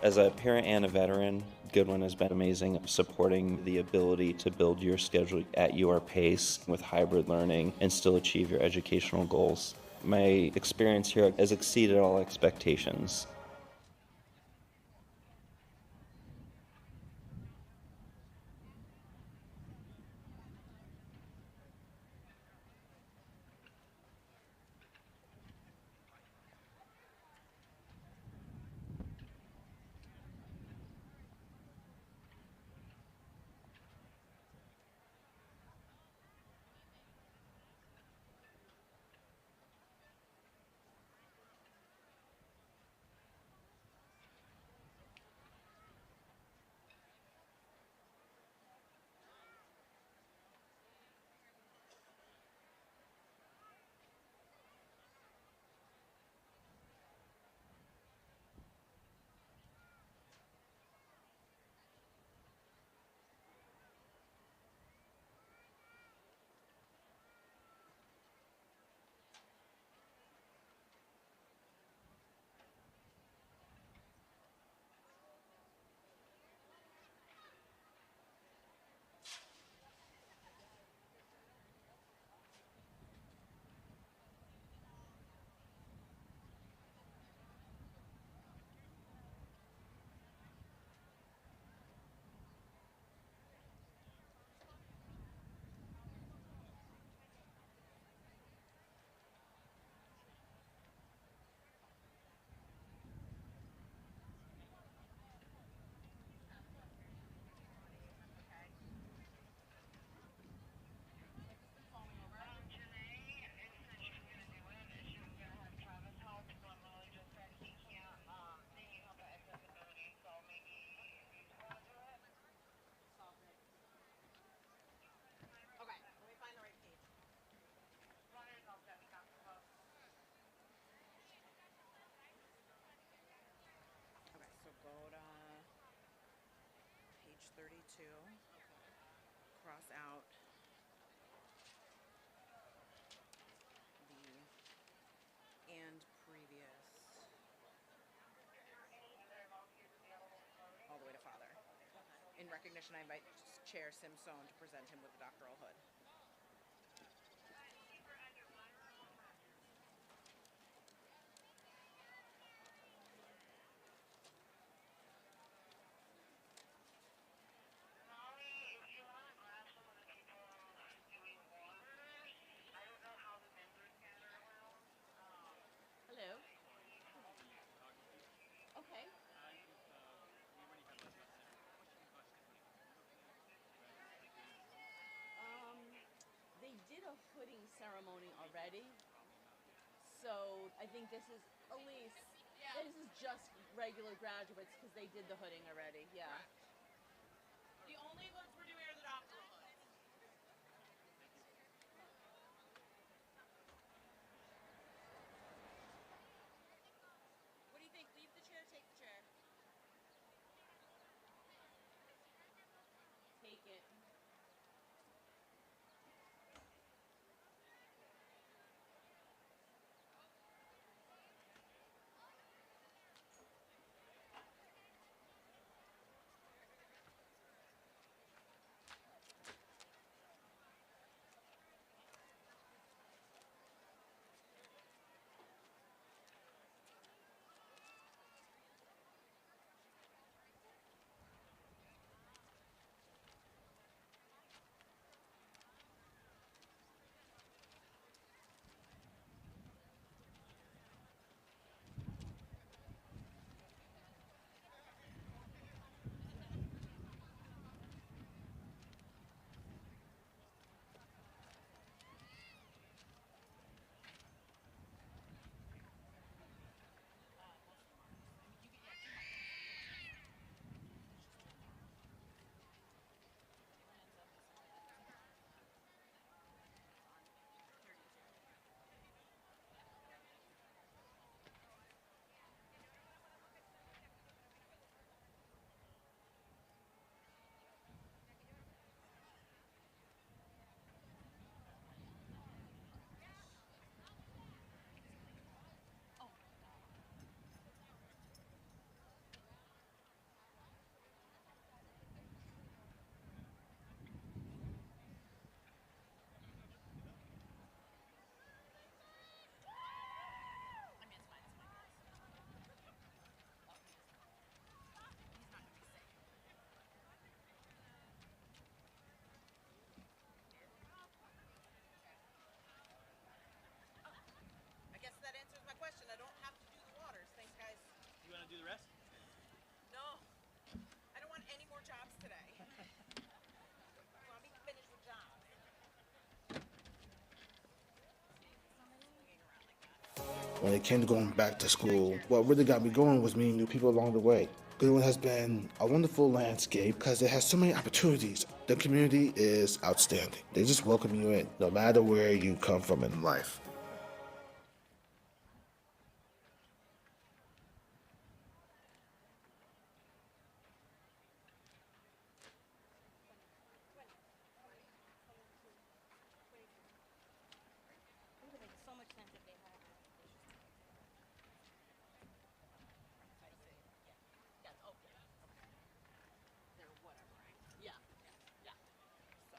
As a parent and a veteran, Goodwin has been amazing, supporting the ability to build your schedule at your pace with hybrid learning and still achieve your educational goals. My experience here has exceeded all expectations. Go to page 32, cross out the and previous all the way to father. In recognition, I invite Chair Simpson to present him with the doctoral hood. Hello. Okay. They did a hooding ceremony already, so I think this is Elise. Yeah. This is just regular graduates because they did the hooding already. Yeah. The only ones we're doing are the doctoral hoods. What do you think? Leave the chair, take the chair. Take it. do the rest? No. I don't want any more jobs today. I want to be finished with jobs. When it came to going back to school, what really got me going was meeting new people along the way. Goodwin has been a wonderful landscape because it has so many opportunities. The community is outstanding. They just welcome you in, no matter where you come from in life. It would make so much sense if they had Yes, okay. They're whatever, right? Yeah. Yeah. So.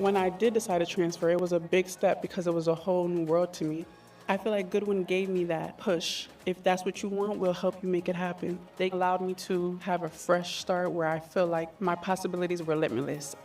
When I did decide to transfer, it was a big step because it was a whole new world to me. I feel like Goodwin gave me that push. If that's what you want, we'll help you make it happen. They allowed me to have a fresh start where I feel like my possibilities were limitless.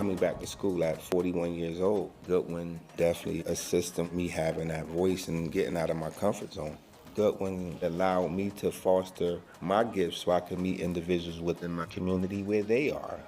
Coming back to school at 41 years old, Goodwin definitely assisted me having that voice and getting out of my comfort zone. Goodwin allowed me to foster my gifts so I could meet individuals within my community where they are.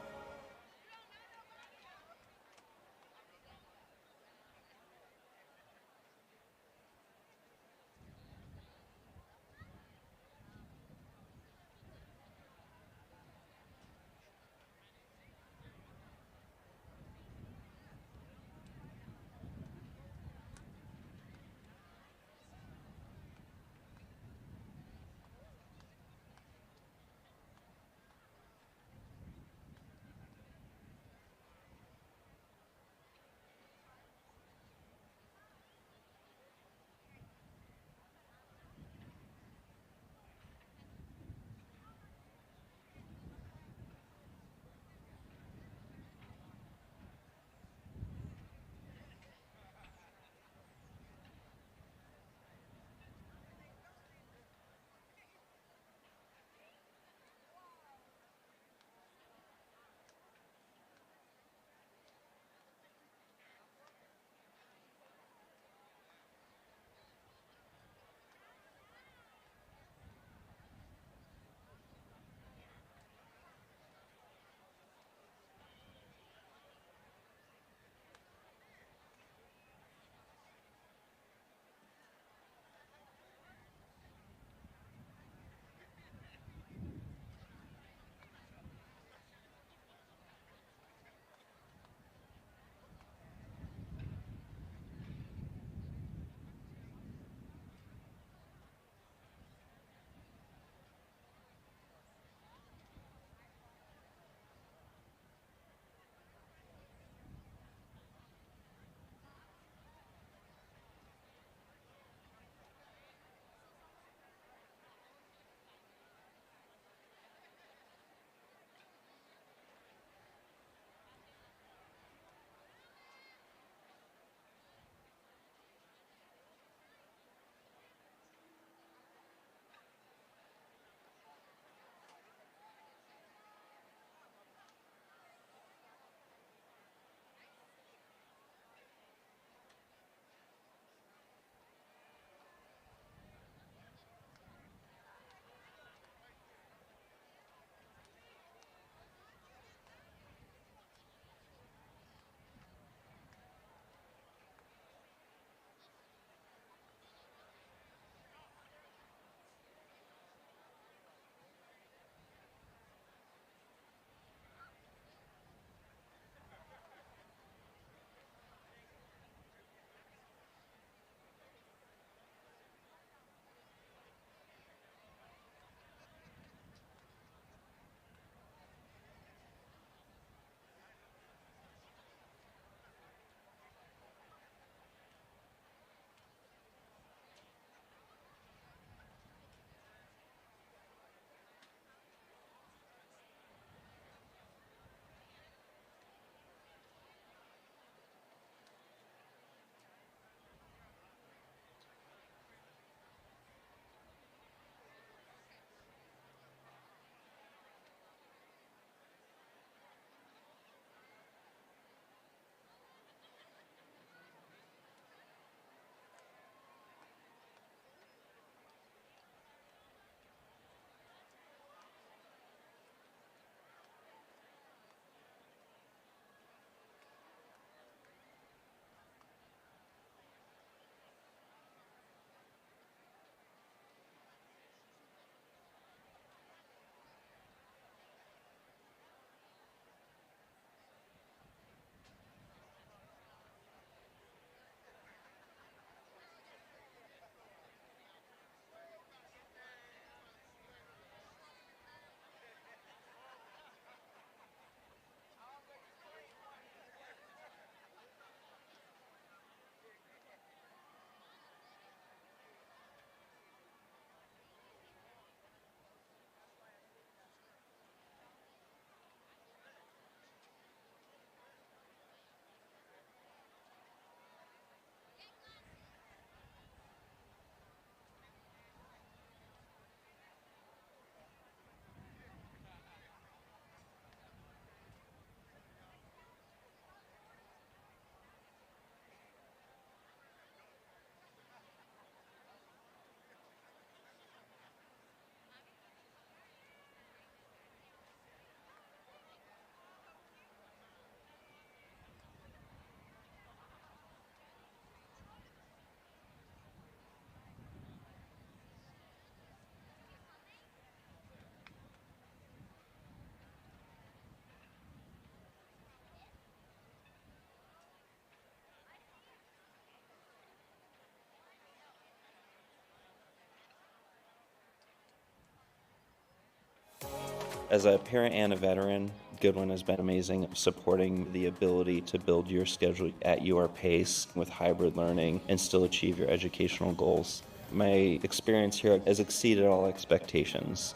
As a parent and a veteran, Goodwin has been amazing, supporting the ability to build your schedule at your pace with hybrid learning and still achieve your educational goals. My experience here has exceeded all expectations.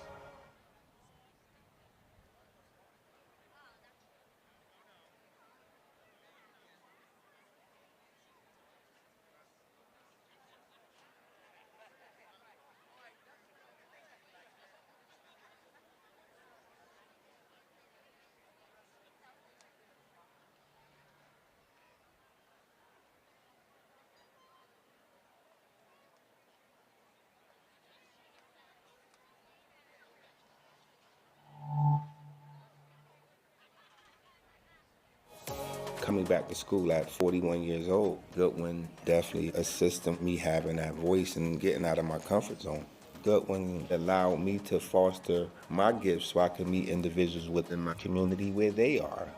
Coming back to school at 41 years old, Goodwin definitely assisted me having that voice and getting out of my comfort zone. Goodwin allowed me to foster my gifts so I could meet individuals within my community where they are.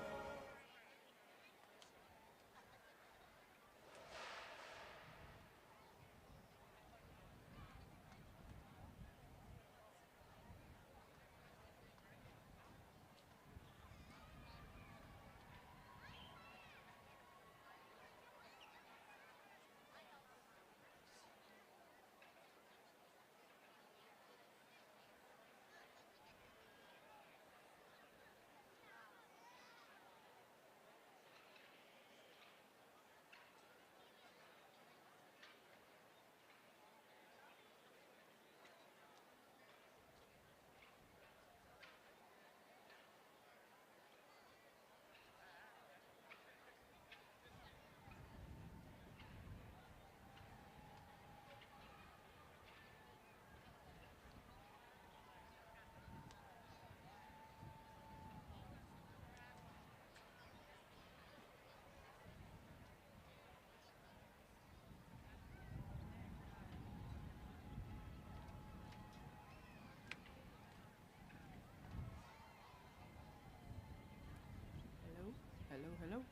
Hello, hello, hello.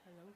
Hello.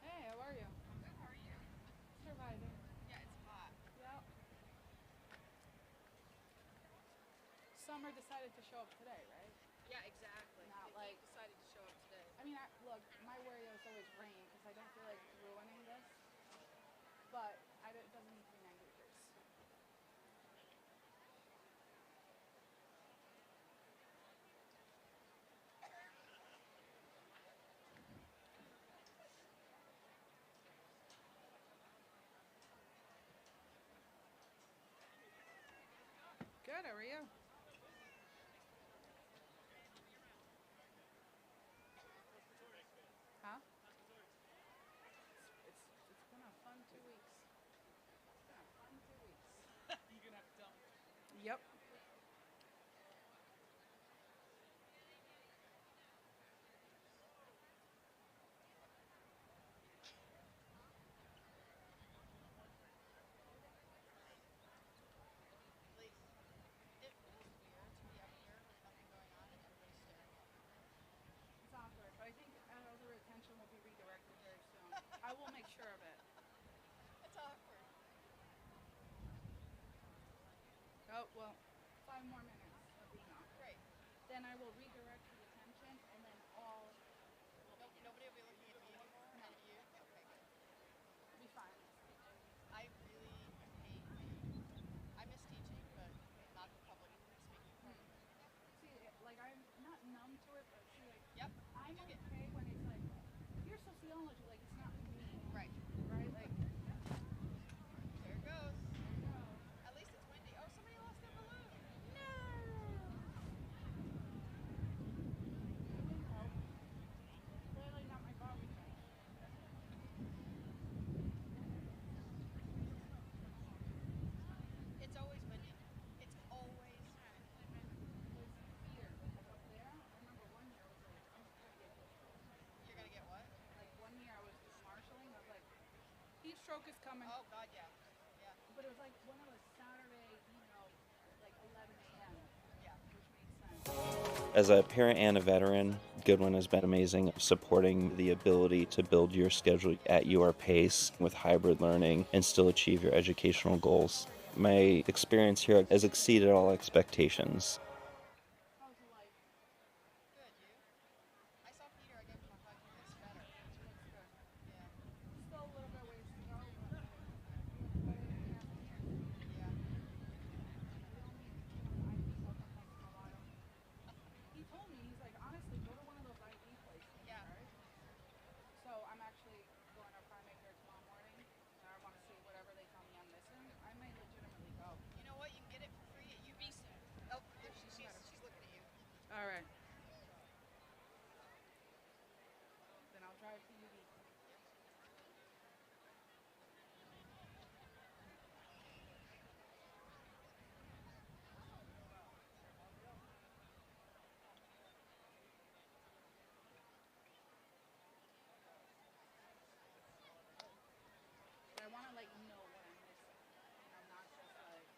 Hey, how are you? Good, how are you? Surviving. Yeah, it's hot. Yep. Summer decided to show up today, right? Yeah, exactly. Not He like, decided to show up today. I mean, look, my worry is always rain because I don't feel like ruining this. But it doesn't need to be 90 degrees. Good, how are you? Huh? It's been a fun 2 weeks. It's been a fun 2 weeks. You're gonna have to tell me. Yep. Well, 5 more minutes of being off. Great. Then I will redirect the attention, and then all Nope, nobody will be looking at me anymore. No. And you? Okay, good. will be fine. I really hate. I miss teaching, but not the public speaking part. See, like I'm not numb to it, but see, like Yep. I'm You get okay when it's like, here's sociology, like it's not me, right. right? Like, There it goes. no. At least it's windy. Oh, somebody lost their balloon. It didn't help. Clearly not my coffee cup. It's always windy. It's always windy. There's fear up there. I remember one year I was like, I'm gonna get heat stroke. You're gonna get what? Like one year I was marshalling. I was like, heat stroke is coming. Oh God, yeah, yeah, But it was like when it was Saturday, like 11 a.m., yeah. which made sense. As a parent and a veteran, Goodwin has been amazing, supporting the ability to build your schedule at your pace with hybrid learning and still achieve your educational goals. My experience here has exceeded all expectations. How's life? Good. You? I saw Peter. I gave him a hug. He looks better. She looks good. Yeah, Still a little bit ways to go, but he looks better than he has in years. yeah. We don't need to give him IV something once in a while. He told me, he's like, honestly, go to one of those IV places, Yeah. right? So I'm actually going to primary care tomorrow morning, and I want to see whatever they tell me I'm missing. I may legitimately go. You know what? You can get it for free at UB soon. Oh, there she's looking at you. All right. Then I'll drive to UB. But I want to like know what I'm missing, and I'm not just like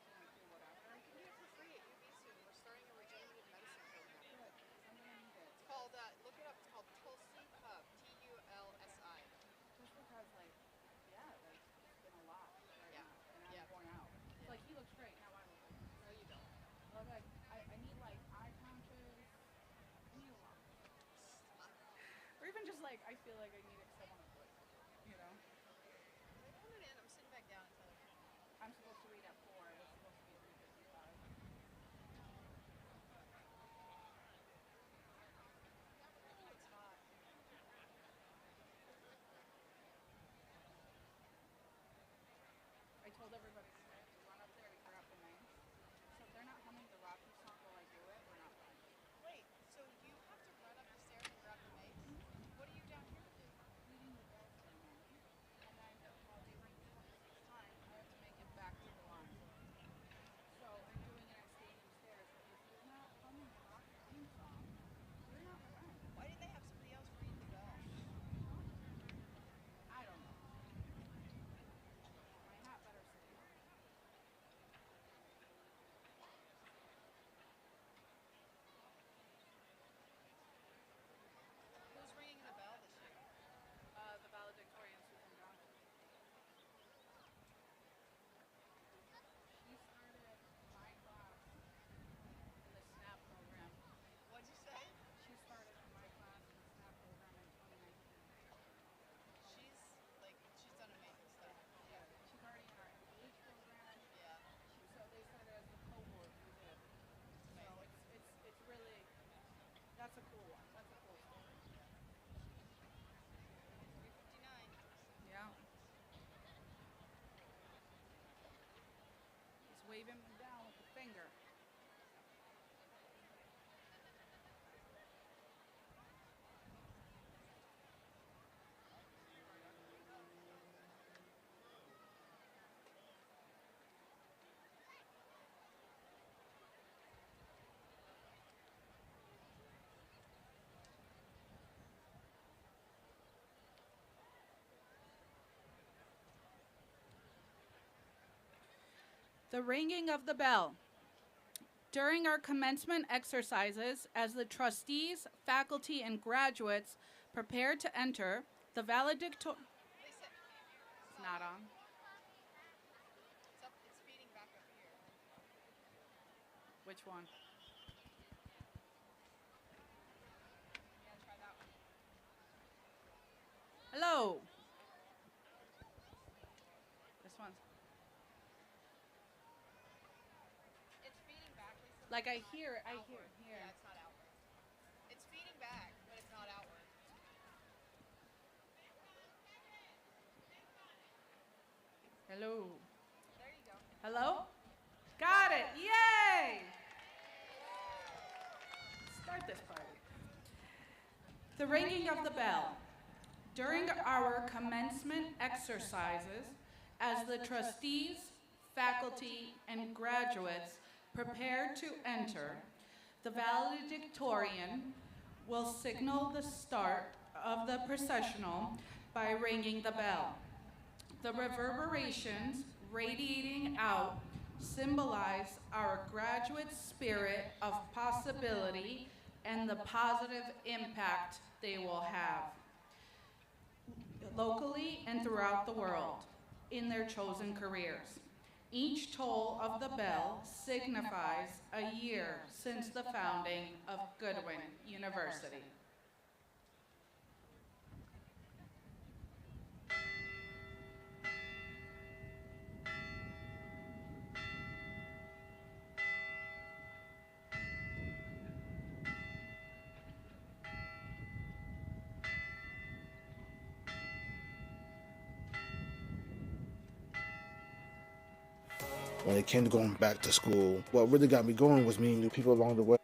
going through whatever. You can get it for free at UB soon. We're starting a regenerative medicine program. Good, because I'm gonna need it. It's called. Look it up. It's called Tulsi Hub. TULSI. Just because, like, yeah, like it's been a lot right Yeah. now, and I'm Yeah. worn out. Yeah. Like he looks great now. I look great. No, you don't. I look like I need like eye patches. I need a lot. Or even just like I feel like I need it because I want to sleep. You know. Wait, hold it in. I'm sitting back down until. I'm supposed to read at 4. It's supposed to be 3:55. Oh, it's hot. I told everybody today to run up there to grab the names. So if they're not humming the Rocky song while I do it, we're not done. Wait. So you have to run up the stairs and grab the mace? What are you down here to do? Leading the bell ceremony, and then while they ring 26 times, I have to make it back to the line. So I'm doing it at stadium stairs. But if you're not humming the Rocky theme song, you're not friends. Why didn't they have somebody else read the bell? I don't know. My hat better say no. Who's ringing the bell this year? The valedictorian Susan Johnson. She started my class in the SNAP program. What'd you say? She started in my class in the SNAP program in 2019. She's done amazing stuff. Yeah, she's already in our MBH program. Yeah. So they started as the cohort we did. So it's really, that's a cool one. That's a cool story. 3:59. Yeah. He's waving me down with the finger. The ringing of the bell. During our commencement exercises, as the trustees, faculty, and graduates prepare to enter, the valedictorian. Lisa, It's not on. it's up. It's feeding back up here. Which one? Yeah, try that one. Hello. This one's It's feeding back, Lisa. like but I it's not hear outward. here. Yeah, it's not outward. It's feeding back, but it's not outward. Hello. There you go. Hello? Got it. Yay! Start this party. The ringing of the bell. During our commencement exercises, as the trustees, faculty, and graduates prepare to enter, the valedictorian will signal the start of the processional by ringing the bell. The reverberations radiating out symbolize our graduate spirit of possibility and the positive impact they will have locally and throughout the world in their chosen careers. Each toll of the bell signifies a year since the founding of Goodwin University. When it came to going back to school, what really got me going was meeting new people along the way.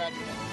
graduate.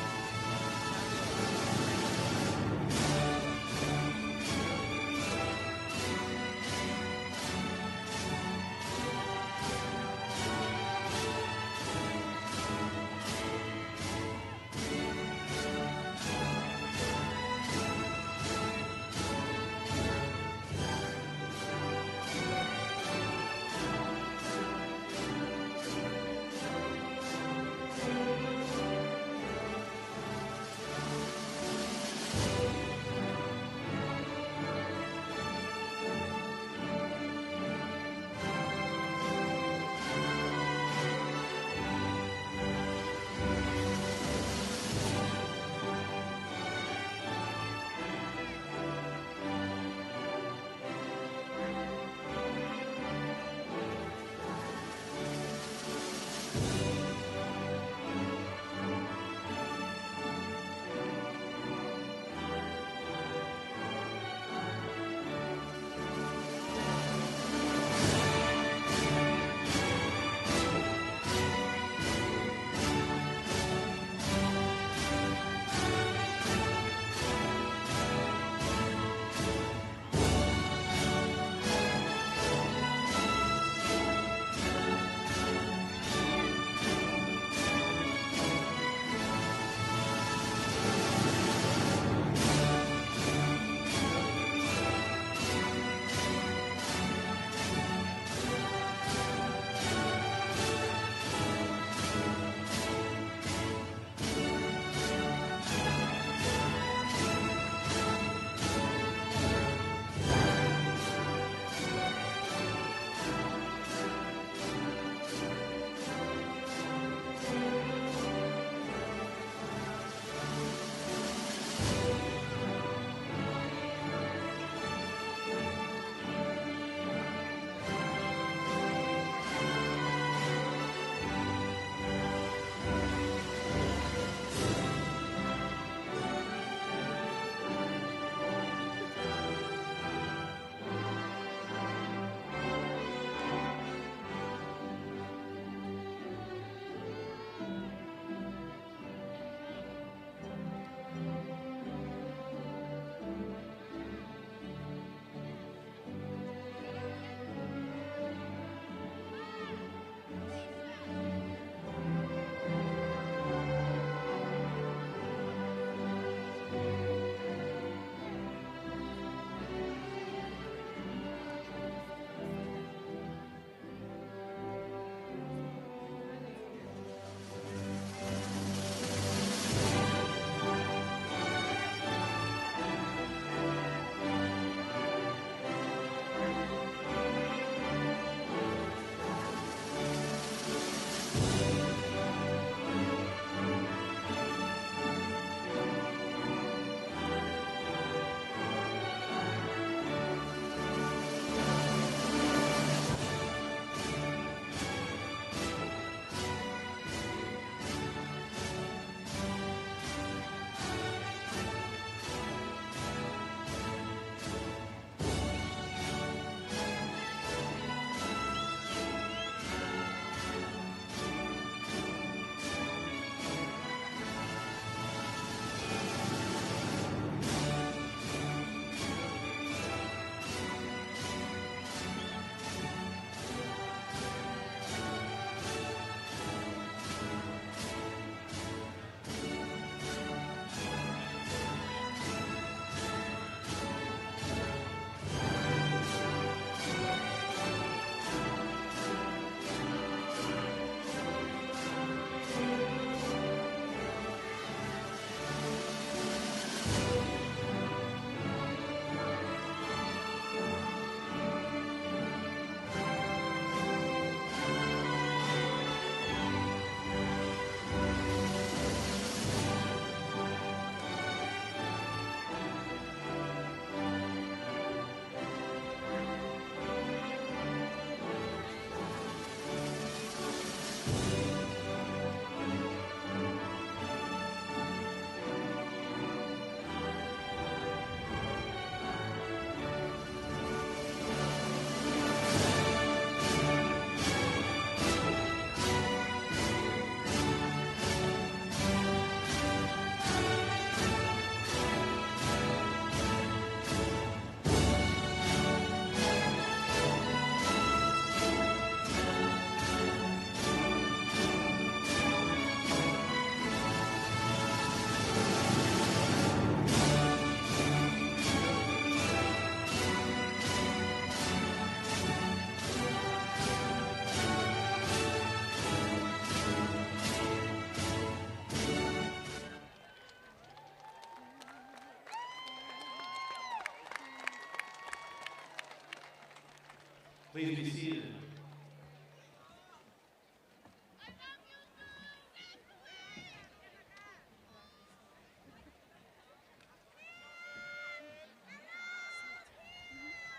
Please be seated.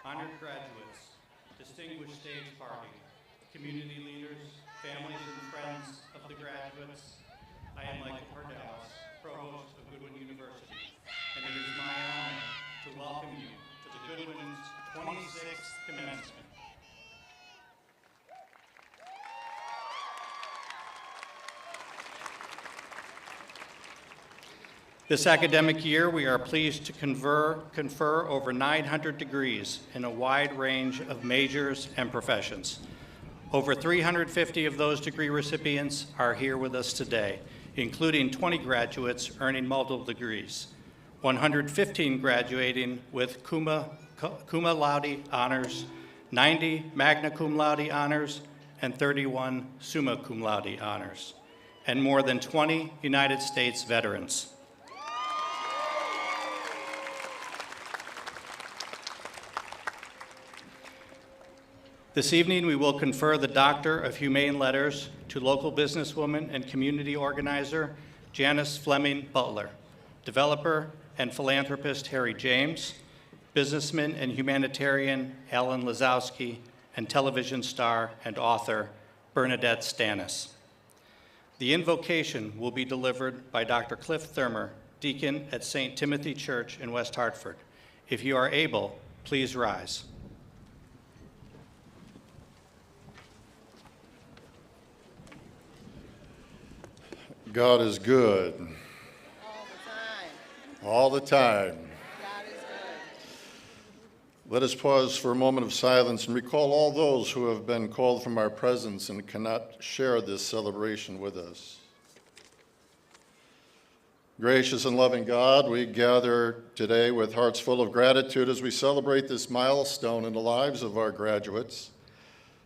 Honored graduates, distinguished stage party, community leaders, families and friends of the graduates, I am Michael Pardalis, Provost of Goodwin University, and it is my honor to welcome you to the Goodwin's 26th commencement. This academic year, we are pleased to confer over 900 degrees in a wide range of majors and professions. Over 350 of those degree recipients are here with us today, including 20 graduates earning multiple degrees, 115 graduating with cum laude honors, 90 magna cum laude honors, and 31 summa cum laude honors, and more than 20 United States veterans. This evening, we will confer the Doctor of Humane Letters to local businesswoman and community organizer Janice Fleming Butler, developer and philanthropist Harry James, businessman and humanitarian Alan Lazowski, and television star and author Bernadette Stanis. The invocation will be delivered by Dr. Cliff Thurmer, deacon at St. Timothy Church in West Hartford. If you are able, please rise. God is good. All the time. God is good. Let us pause for a moment of silence and recall all those who have been called from our presence and cannot share this celebration with us. Gracious and loving God, we gather today with hearts full of gratitude as we celebrate this milestone in the lives of our graduates.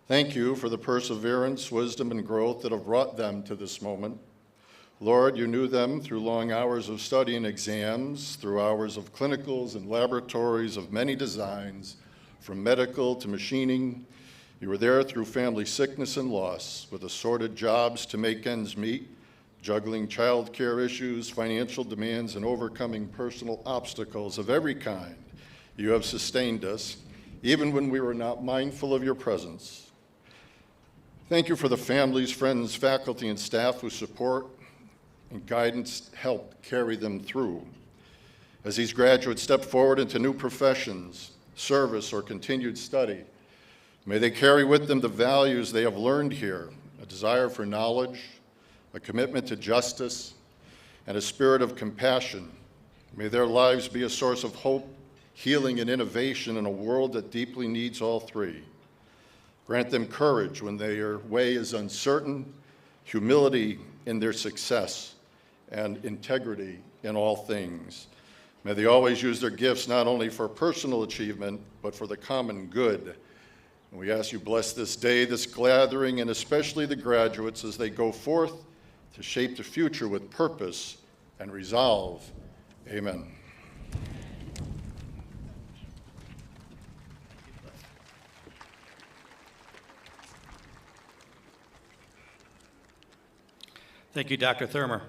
Thank you for the perseverance, wisdom, and growth that have brought them to this moment. Lord, you knew them through long hours of study and exams, through hours of clinicals and laboratories of many designs, from medical to machining. You were there through family sickness and loss, with assorted jobs to make ends meet, juggling child care issues, financial demands, and overcoming personal obstacles of every kind. You have sustained us, even when we were not mindful of your presence. Thank you for the families, friends, faculty, and staff who support and guidance helped carry them through. As these graduates step forward into new professions, service, or continued study, may they carry with them the values they have learned here, a desire for knowledge, a commitment to justice, and a spirit of compassion. May their lives be a source of hope, healing, and innovation in a world that deeply needs all three. Grant them courage when their way is uncertain, humility in their success, and integrity in all things. May they always use their gifts not only for personal achievement, but for the common good. And we ask you bless this day, this gathering, and especially the graduates as they go forth to shape the future with purpose and resolve. Amen. Thank you, Dr. Thurmer.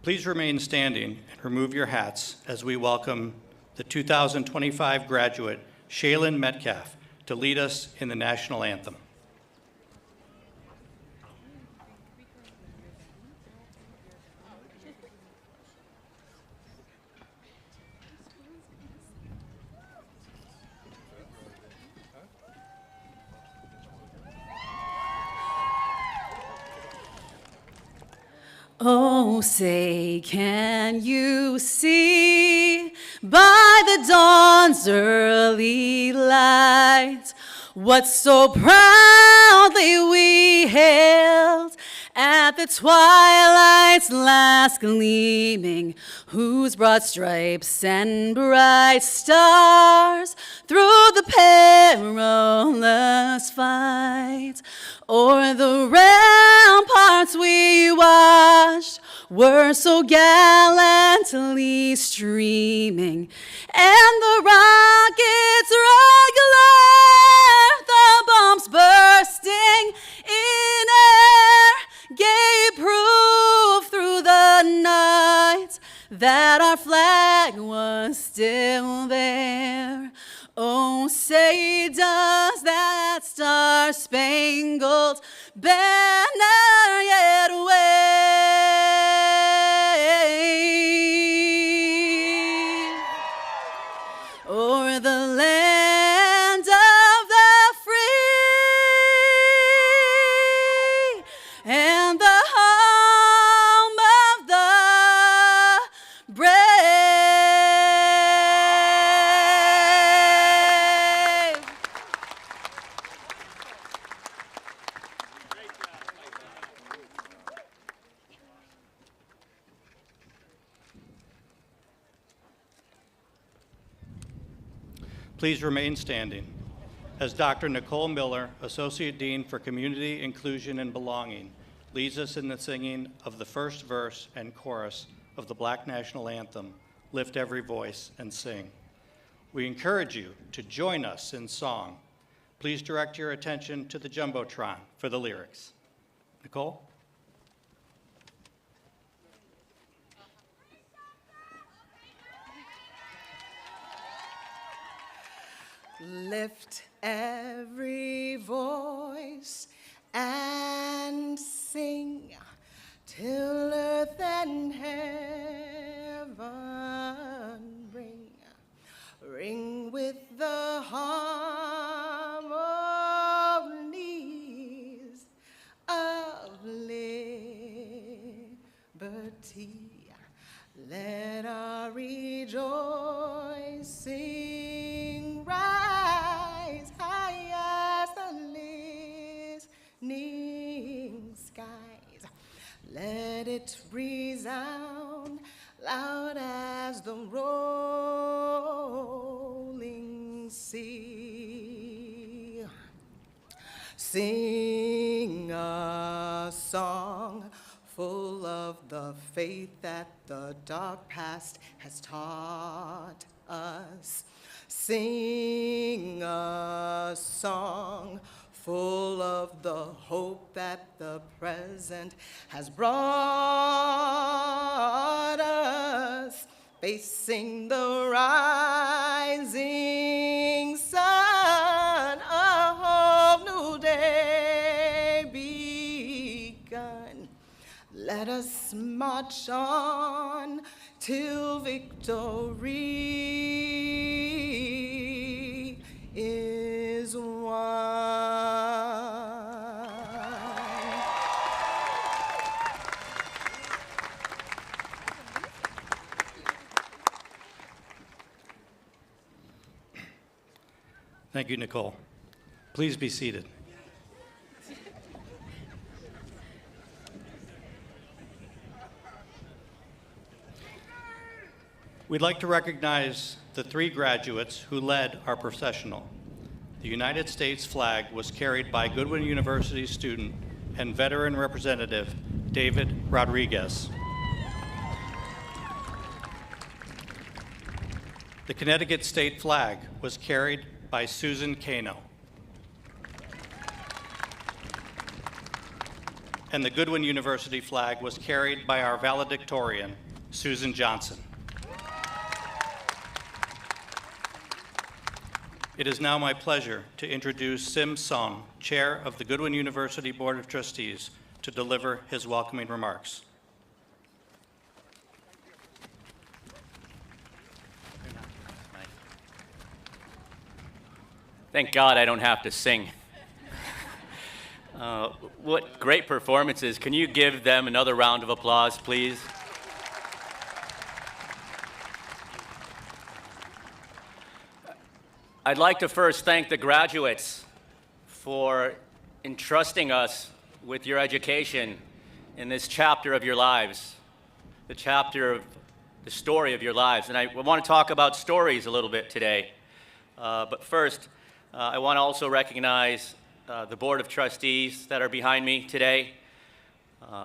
Please remain standing and remove your hats as we welcome the 2025 graduate, Shaylin Metcalf, to lead us in the national anthem. Oh, say, can you see by the dawn's early light what so proudly we hailed at the twilight's last gleaming, whose broad stripes and bright stars through the perilous fight o'er the ramparts we watched were so gallantly streaming, and the rocket's regular, the the night that our flag was still there. Oh, say does that star-spangled banner yet wave o'er the land of the free and the home of the brave. Please remain standing as Dr. Nicole Miller, Associate Dean for Community, Inclusion, and Belonging, leads us in the singing of the first verse and chorus of the Black National Anthem, Lift Every Voice and Sing. We encourage you to join us in song. Please direct your attention to the Jumbotron for the lyrics. Nicole? Lift every voice and sing till earth and heaven ring with the harmonies of liberty. Let our rejoicing rise high as the listening skies. Let it resound loud as the rolling sea. Sing a song full of the faith that the dark past has taught us. Sing a song full of the hope that the present has brought us. Facing the rising sun, a whole new day begun. Let us march on till victory is won. Thank you, Nicole. Please be seated. We'd like to recognize the 3 graduates who led our processional. The United States flag was carried by Goodwin University student and veteran representative David Rodriguez. The Connecticut state flag was carried by Susan Kano. And the Goodwin University flag was carried by our valedictorian, Susan Johnson. It is now my pleasure to introduce Sim Song, Chair of the Goodwin University Board of Trustees, to deliver his welcoming remarks. Thank God I don't have to sing. What great performances. Can you give them another round of applause, please? I'd like to first thank the graduates for entrusting us with your education in this chapter of your lives, the chapter of the story of your lives. And I want to talk about stories a little bit today. But first, I want to also recognize the Board of Trustees that are behind me today,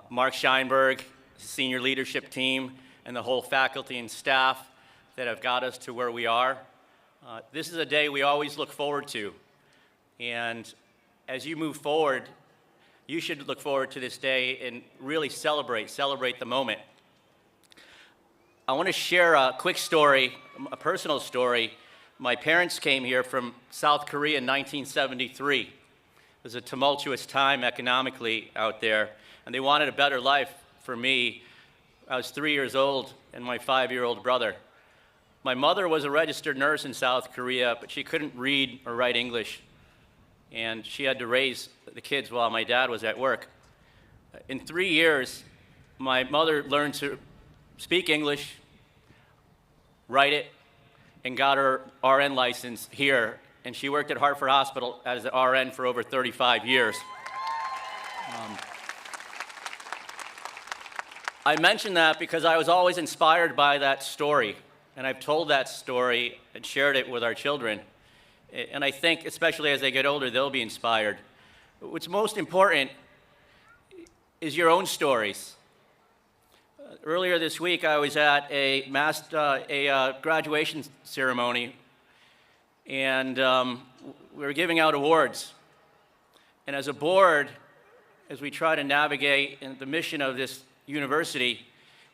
Mark Scheinberg, senior leadership team, and the whole faculty and staff that have got us to where we are. This is a day we always look forward to. And as you move forward, you should look forward to this day and really celebrate the moment. I want to share a quick story, a personal story. My parents came here from South Korea in 1973. It was a tumultuous time economically out there, and they wanted a better life for me. I was 3 years old and my 5-year-old brother. My mother was a registered nurse in South Korea, but she couldn't read or write English, and she had to raise the kids while my dad was at work. In 3 years, my mother learned to speak English, write it, and got her RN license here, and she worked at Hartford Hospital as an RN for over 35 years. I mention that because I was always inspired by that story, and I've told that story and shared it with our children. And I think, especially as they get older, they'll be inspired. What's most important is your own stories. Earlier this week, I was at a graduation ceremony, and we were giving out awards. And as a board, as we try to navigate the mission of this university,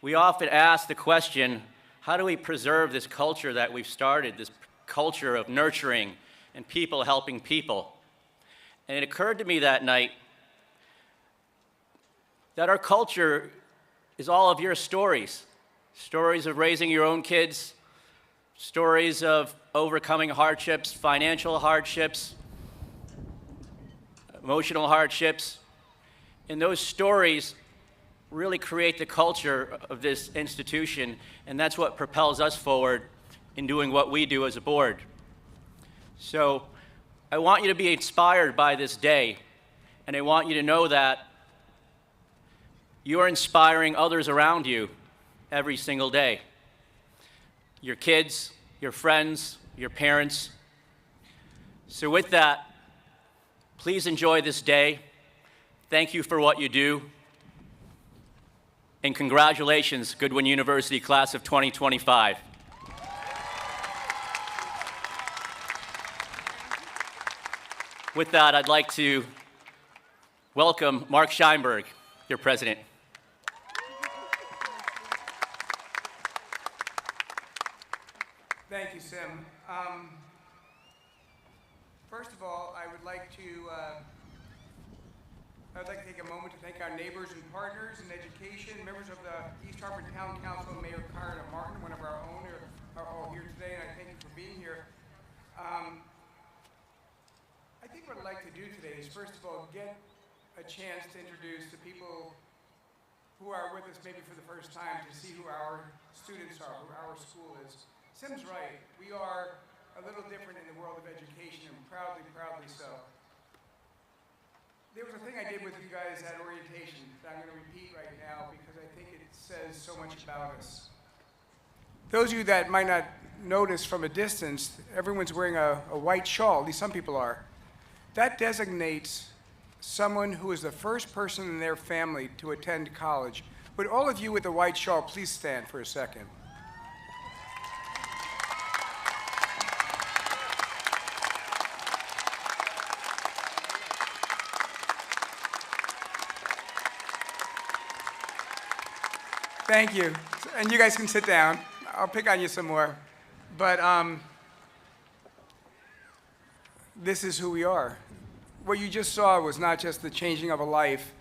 we often ask the question, how do we preserve this culture that we've started, this culture of nurturing and people helping people? And it occurred to me that night that our culture is all of your stories. Stories of raising your own kids, stories of overcoming hardships, financial hardships, emotional hardships. And those stories really create the culture of this institution, and that's what propels us forward in doing what we do as a board. So I want you to be inspired by this day, and I want you to know that you are inspiring others around you every single day. Your kids, your friends, your parents. So with that, please enjoy this day. Thank you for what you do. And congratulations, Goodwin University class of 2025. With that, I'd like to welcome Mark Scheinberg, your president. Thank you, Sim. First of all, I would like to take a moment to thank our neighbors and partners in education, members of the East Hartford Town Council, Mayor Karen Martin, one of our own, are all here today, and I thank you for being here. I think what I'd like to do today is, first of all, get a chance to introduce the people who are with us maybe for the first time, to see who our students are, who our school is. Sim's right. We are a little different in the world of education, and proudly so. There was a thing I did with you guys at orientation that I'm going to repeat right now because I think it says so much about us. Those of you that might not notice from a distance, everyone's wearing a white shawl, at least some people are. That designates someone who is the first person in their family to attend college. Would all of you with the white shawl please stand for a second? Thank you. And you guys can sit down. I'll pick on you some more. But this is who we are. What you just saw was not just the changing of a life,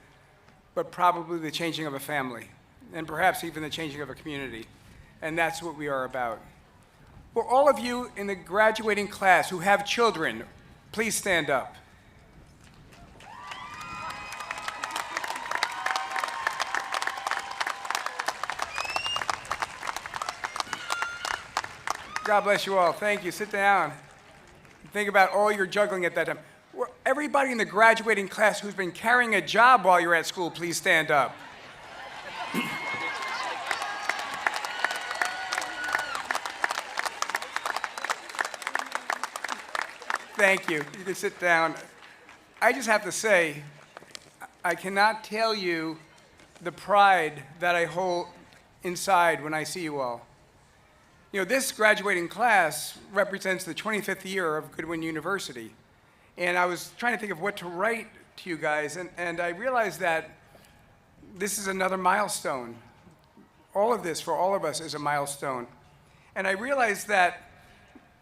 but probably the changing of a family, and perhaps even the changing of a community. And that's what we are about. Well, all of you in the graduating class who have children, please stand up. God bless you all. Thank you. Sit down. Think about all your juggling at that time. Everybody in the graduating class who's been carrying a job while you're at school, please stand up. Thank you. You can sit down. I just have to say, I cannot tell you the pride that I hold inside when I see you all. You know, this graduating class represents the 25th year of Goodwin University. And I was trying to think of what to write to you guys, and I realized that this is another milestone. all of this for all of us is a milestone. And I realize that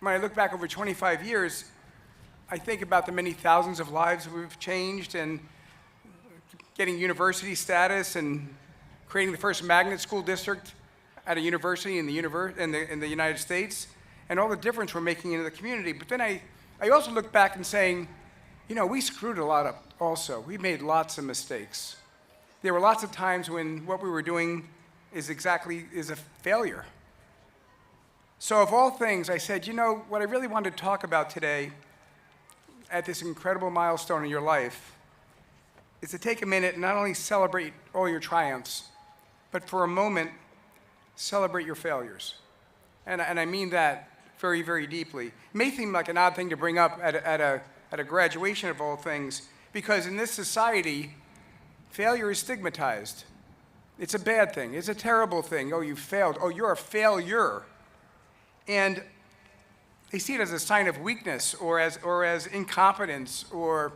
when I look back over 25 years, I think about the many thousands of lives we've changed and getting university status and creating the first magnet school district at a university in the United States, and all the difference we're making in the community. But then I also look back and saying, you know, we screwed a lot up also. We made lots of mistakes. There were lots of times when what we were doing is a failure. So of all things, I said, you know, what I really wanted to talk about today at this incredible milestone in your life is to take a minute and not only celebrate all your triumphs, but for a moment, celebrate your failures. And I mean that very, very deeply. It may seem like an odd thing to bring up at a graduation of all things, because in this society, failure is stigmatized. It's a bad thing. It's a terrible thing. Oh, you failed. Oh, you're a failure. And they see it as a sign of weakness or as incompetence or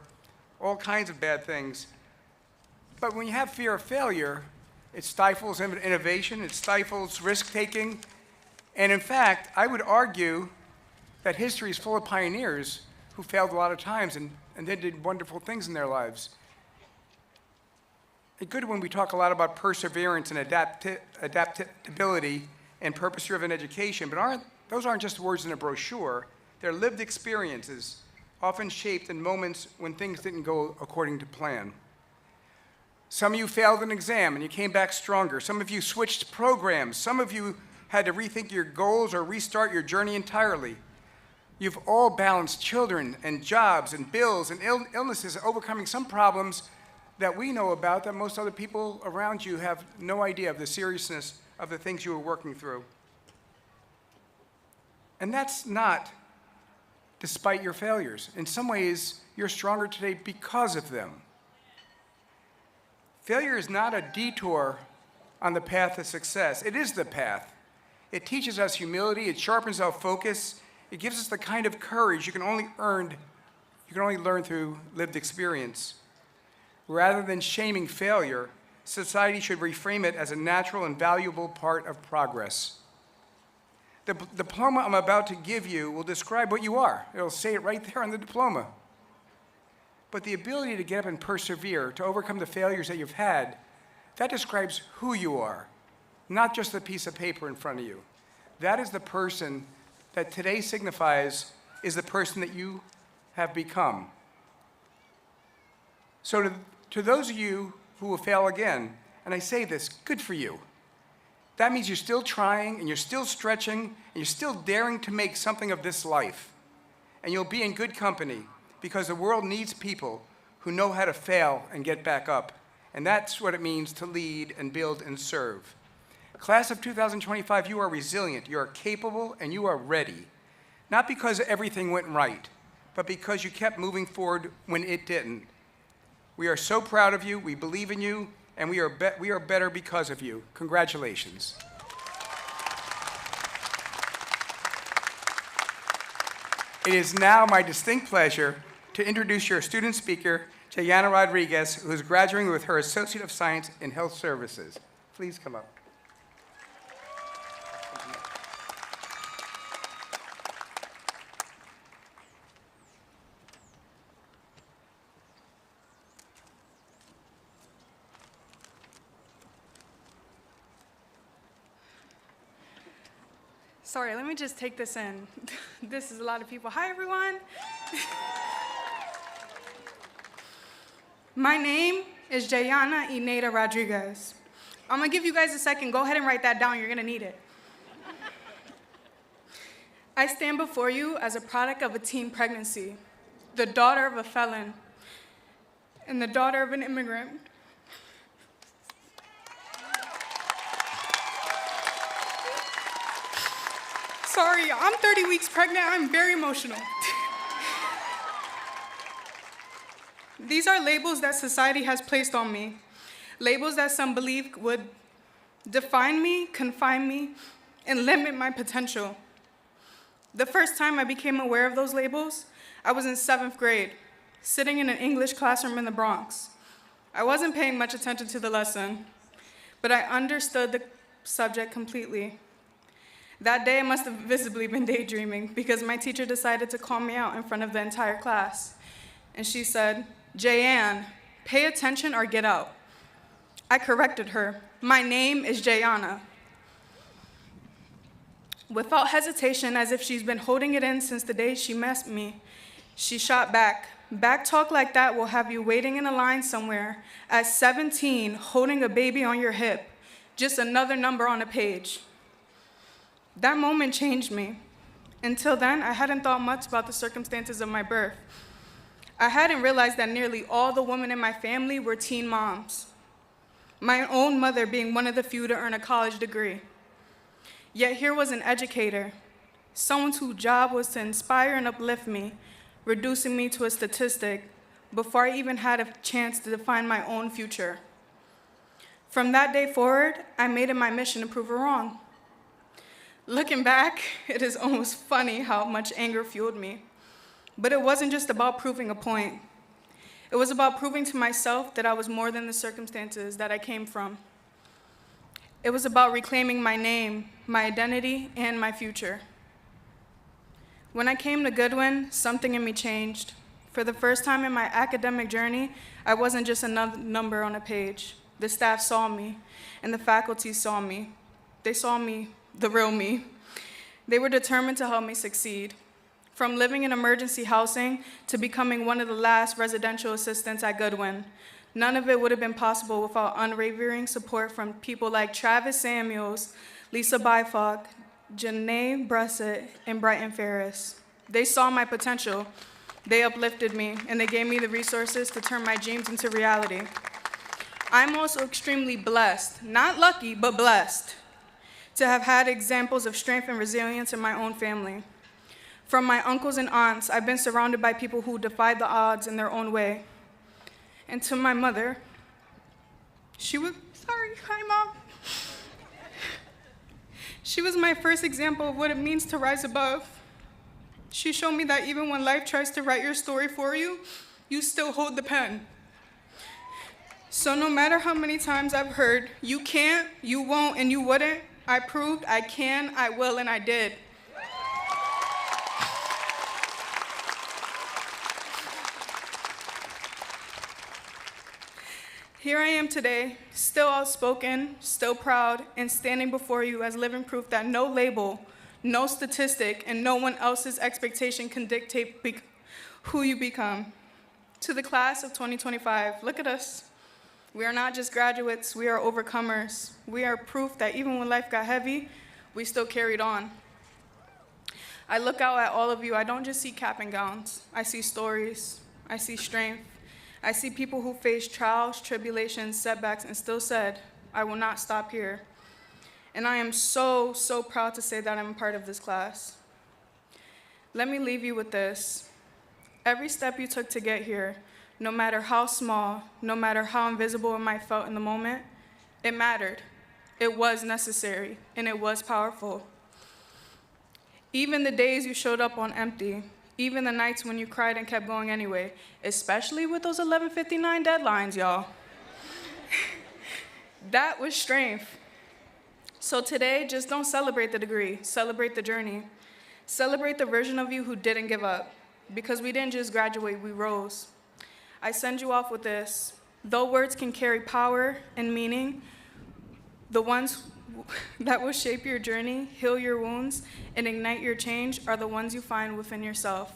all kinds of bad things. But when you have fear of failure, it stifles innovation, it stifles risk-taking. And in fact, I would argue that history is full of pioneers who failed a lot of times and then did wonderful things in their lives. At Goodwin, we talk a lot about perseverance and adaptability and purpose-driven education, but those aren't just words in a brochure. They're lived experiences, often shaped in moments when things didn't go according to plan. Some of you failed an exam and you came back stronger. Some of you switched programs. Some of you had to rethink your goals or restart your journey entirely. You've all balanced children and jobs and bills and illnesses, overcoming some problems that we know about that most other people around you have no idea of the seriousness of the things you were working through. And that's not despite your failures. In some ways, you're stronger today because of them. Failure is not a detour on the path to success. It is the path. It teaches us humility. It sharpens our focus. It gives us the kind of courage you can only learn through lived experience. Rather than shaming failure, society should reframe it as a natural and valuable part of progress. The diploma I'm about to give you will describe what you are. It'll say it right there on the diploma. But the ability to get up and persevere, to overcome the failures that you've had, that describes who you are, not just the piece of paper in front of you. That is the person that today signifies is the person that you have become. So to those of you who will fail again, and I say this, good for you. That means you're still trying, and you're still stretching, and you're still daring to make something of this life. And you'll be in good company, because the world needs people who know how to fail and get back up. And that's what it means to lead and build and serve. Class of 2025, you are resilient, you are capable, and you are ready. Not because everything went right, but because you kept moving forward when it didn't. We are so proud of you, we believe in you, and we are better because of you. Congratulations. It is now my distinct pleasure to introduce your student speaker, Jayana Rodriguez, who is graduating with her Associate of Science in Health Services. Please come up. Sorry, let me just take this in. This is a lot of people. Hi, everyone. My name is Jayana Ineda Rodriguez. I'm gonna give you guys a second. Go ahead and write that down. You're gonna need it. I stand before you as a product of a teen pregnancy, the daughter of a felon, and the daughter of an immigrant. Sorry, I'm 30 weeks pregnant. I'm very emotional. These are labels that society has placed on me. Labels that some believe would define me, confine me, and limit my potential. The first time I became aware of those labels, I was in 7th grade, sitting in an English classroom in the Bronx. I wasn't paying much attention to the lesson, but I understood subject completely. That day, I must have visibly been daydreaming because my teacher decided to call me out in front of the entire class. And she said, "Jayanne, pay attention or get out." I corrected her. "My name is Jayana." Without hesitation, as if she's been holding it in since the day she met me, she shot back. "Back talk like that will have you waiting in a line somewhere at 17, holding a baby on your hip, just another number on a page." That moment changed me. Until then, I hadn't thought much about the circumstances of my birth. I hadn't realized that nearly all the women in my family were teen moms, my own mother being one of the few to earn a college degree. Yet here was an educator, someone whose job was to inspire and uplift me, reducing me to a statistic before I even had a chance to define my own future. From that day forward, I made it my mission to prove her wrong. Looking back, it is almost funny how much anger fueled me. But it wasn't just about proving a point. It was about proving to myself that I was more than the circumstances that I came from. It was about reclaiming my name, my identity, and my future. When I came to Goodwin, something in me changed. For the first time in my academic journey, I wasn't just another number on a page. The staff saw me, and the faculty saw me. They saw me, the real me. They were determined to help me succeed. From living in emergency housing to becoming one of the last residential assistants at Goodwin, none of it would have been possible without unwavering support from people like Travis Samuels, Lisa Byfalk, Janae Bressett, and Brighton Ferris. They saw my potential, they uplifted me, and they gave me the resources to turn my dreams into reality. I'm also extremely blessed, not lucky, but blessed, to have had examples of strength and resilience in my own family. From my uncles and aunts, I've been surrounded by people who defied the odds in their own way. And to my mother, hi, Mom. She was my first example of what it means to rise above. She showed me that even when life tries to write your story for you, you still hold the pen. So no matter how many times I've heard, "You can't, you won't, and you wouldn't," I proved I can, I will, and I did. Here I am today, still outspoken, still proud, and standing before you as living proof that no label, no statistic, and no one else's expectation can dictate who you become. To the class of 2025, look at us. We are not just graduates, we are overcomers. We are proof that even when life got heavy, we still carried on. I look out at all of you, I don't just see cap and gowns. I see stories, I see strength. I see people who faced trials, tribulations, setbacks, and still said, "I will not stop here." And I am so, so proud to say that I'm a part of this class. Let me leave you with this. Every step you took to get here, no matter how small, no matter how invisible it might felt in the moment, it mattered. It was necessary, and it was powerful. Even the days you showed up on empty, even the nights when you cried and kept going anyway, especially with those 11:59 deadlines, y'all. That was strength. So today, just don't celebrate the degree, celebrate the journey. Celebrate the version of you who didn't give up, because we didn't just graduate, we rose. I send you off with this. Though words can carry power and meaning, the ones that will shape your journey, heal your wounds, and ignite your change are the ones you find within yourself.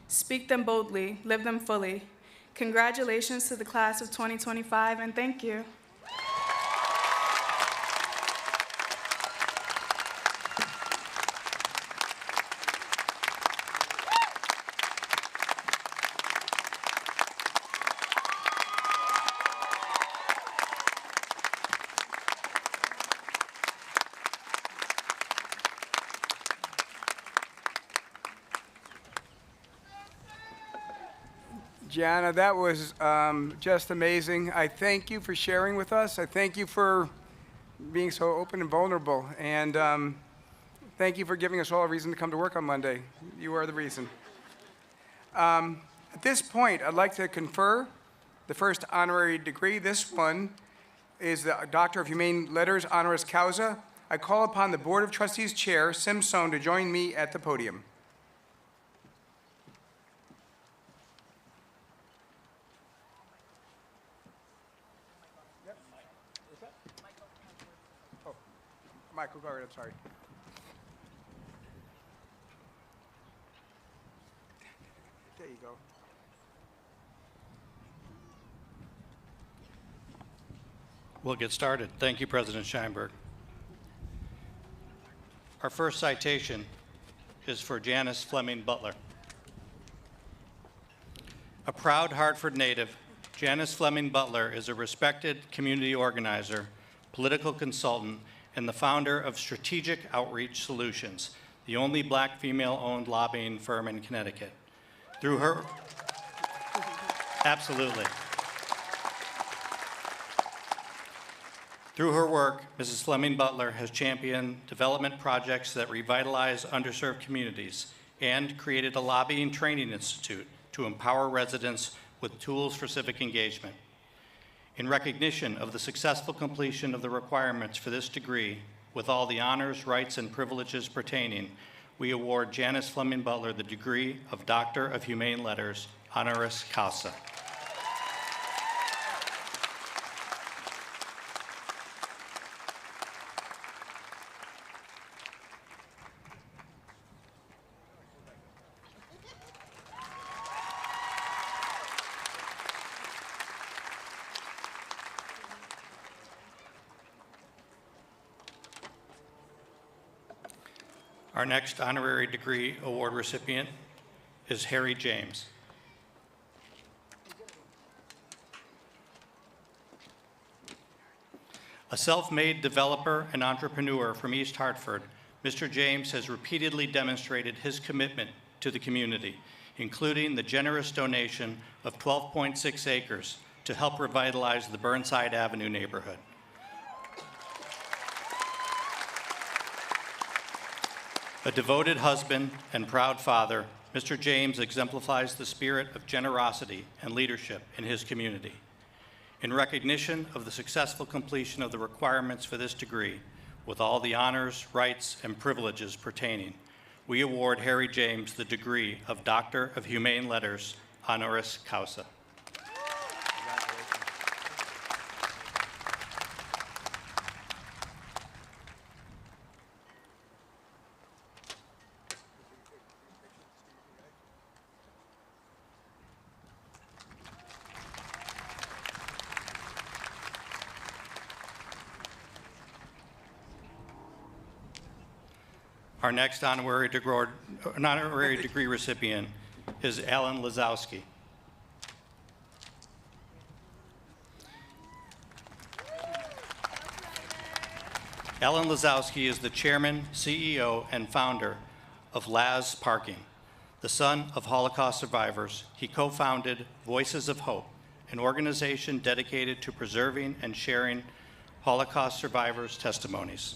Speak them boldly, live them fully. Congratulations to the class of 2025, and thank you. Gianna, that was just amazing. I thank you for sharing with us. I thank you for being so open and vulnerable. And thank you for giving us all a reason to come to work on Monday. You are the reason. At this point, I'd like to confer the first honorary degree. This one is the Doctor of Humane Letters honoris causa I call upon the Board of Trustees Chair, Sim Sohn, to join me at the podium. Oh, Michael Guard, I'm sorry. There you go. We'll get started. Thank you, President Scheinberg. Our first citation is for Janice Fleming Butler. A proud Hartford native, Janice Fleming Butler is a respected community organizer, political consultant, and the founder of Strategic Outreach Solutions, the only Black female-owned lobbying firm in Connecticut. Through her, absolutely. Through her work, Mrs. Fleming Butler has championed development projects that revitalize underserved communities and created a lobbying training institute to empower residents with tools for civic engagement. In recognition of the successful completion of the requirements for this degree, with all the honors, rights, and privileges pertaining, we award Janice Fleming Butler the degree of Doctor of Humane Letters, honoris causa. Our next honorary degree award recipient is Harry James. A self-made developer and entrepreneur from East Hartford, Mr. James has repeatedly demonstrated his commitment to the community, including the generous donation of 12.6 acres to help revitalize the Burnside Avenue neighborhood. A devoted husband and proud father, Mr. James exemplifies the spirit of generosity and leadership in his community. In recognition of the successful completion of the requirements for this degree, with all the honors, rights, and privileges pertaining, we award Harry James the degree of Doctor of Humane Letters, honoris causa. Our next honorary degree recipient is Alan Lazowski. Alan Lazowski is the chairman, CEO, and founder of Laz Parking. The son of Holocaust survivors, he co-founded Voices of Hope, an organization dedicated to preserving and sharing Holocaust survivors' testimonies.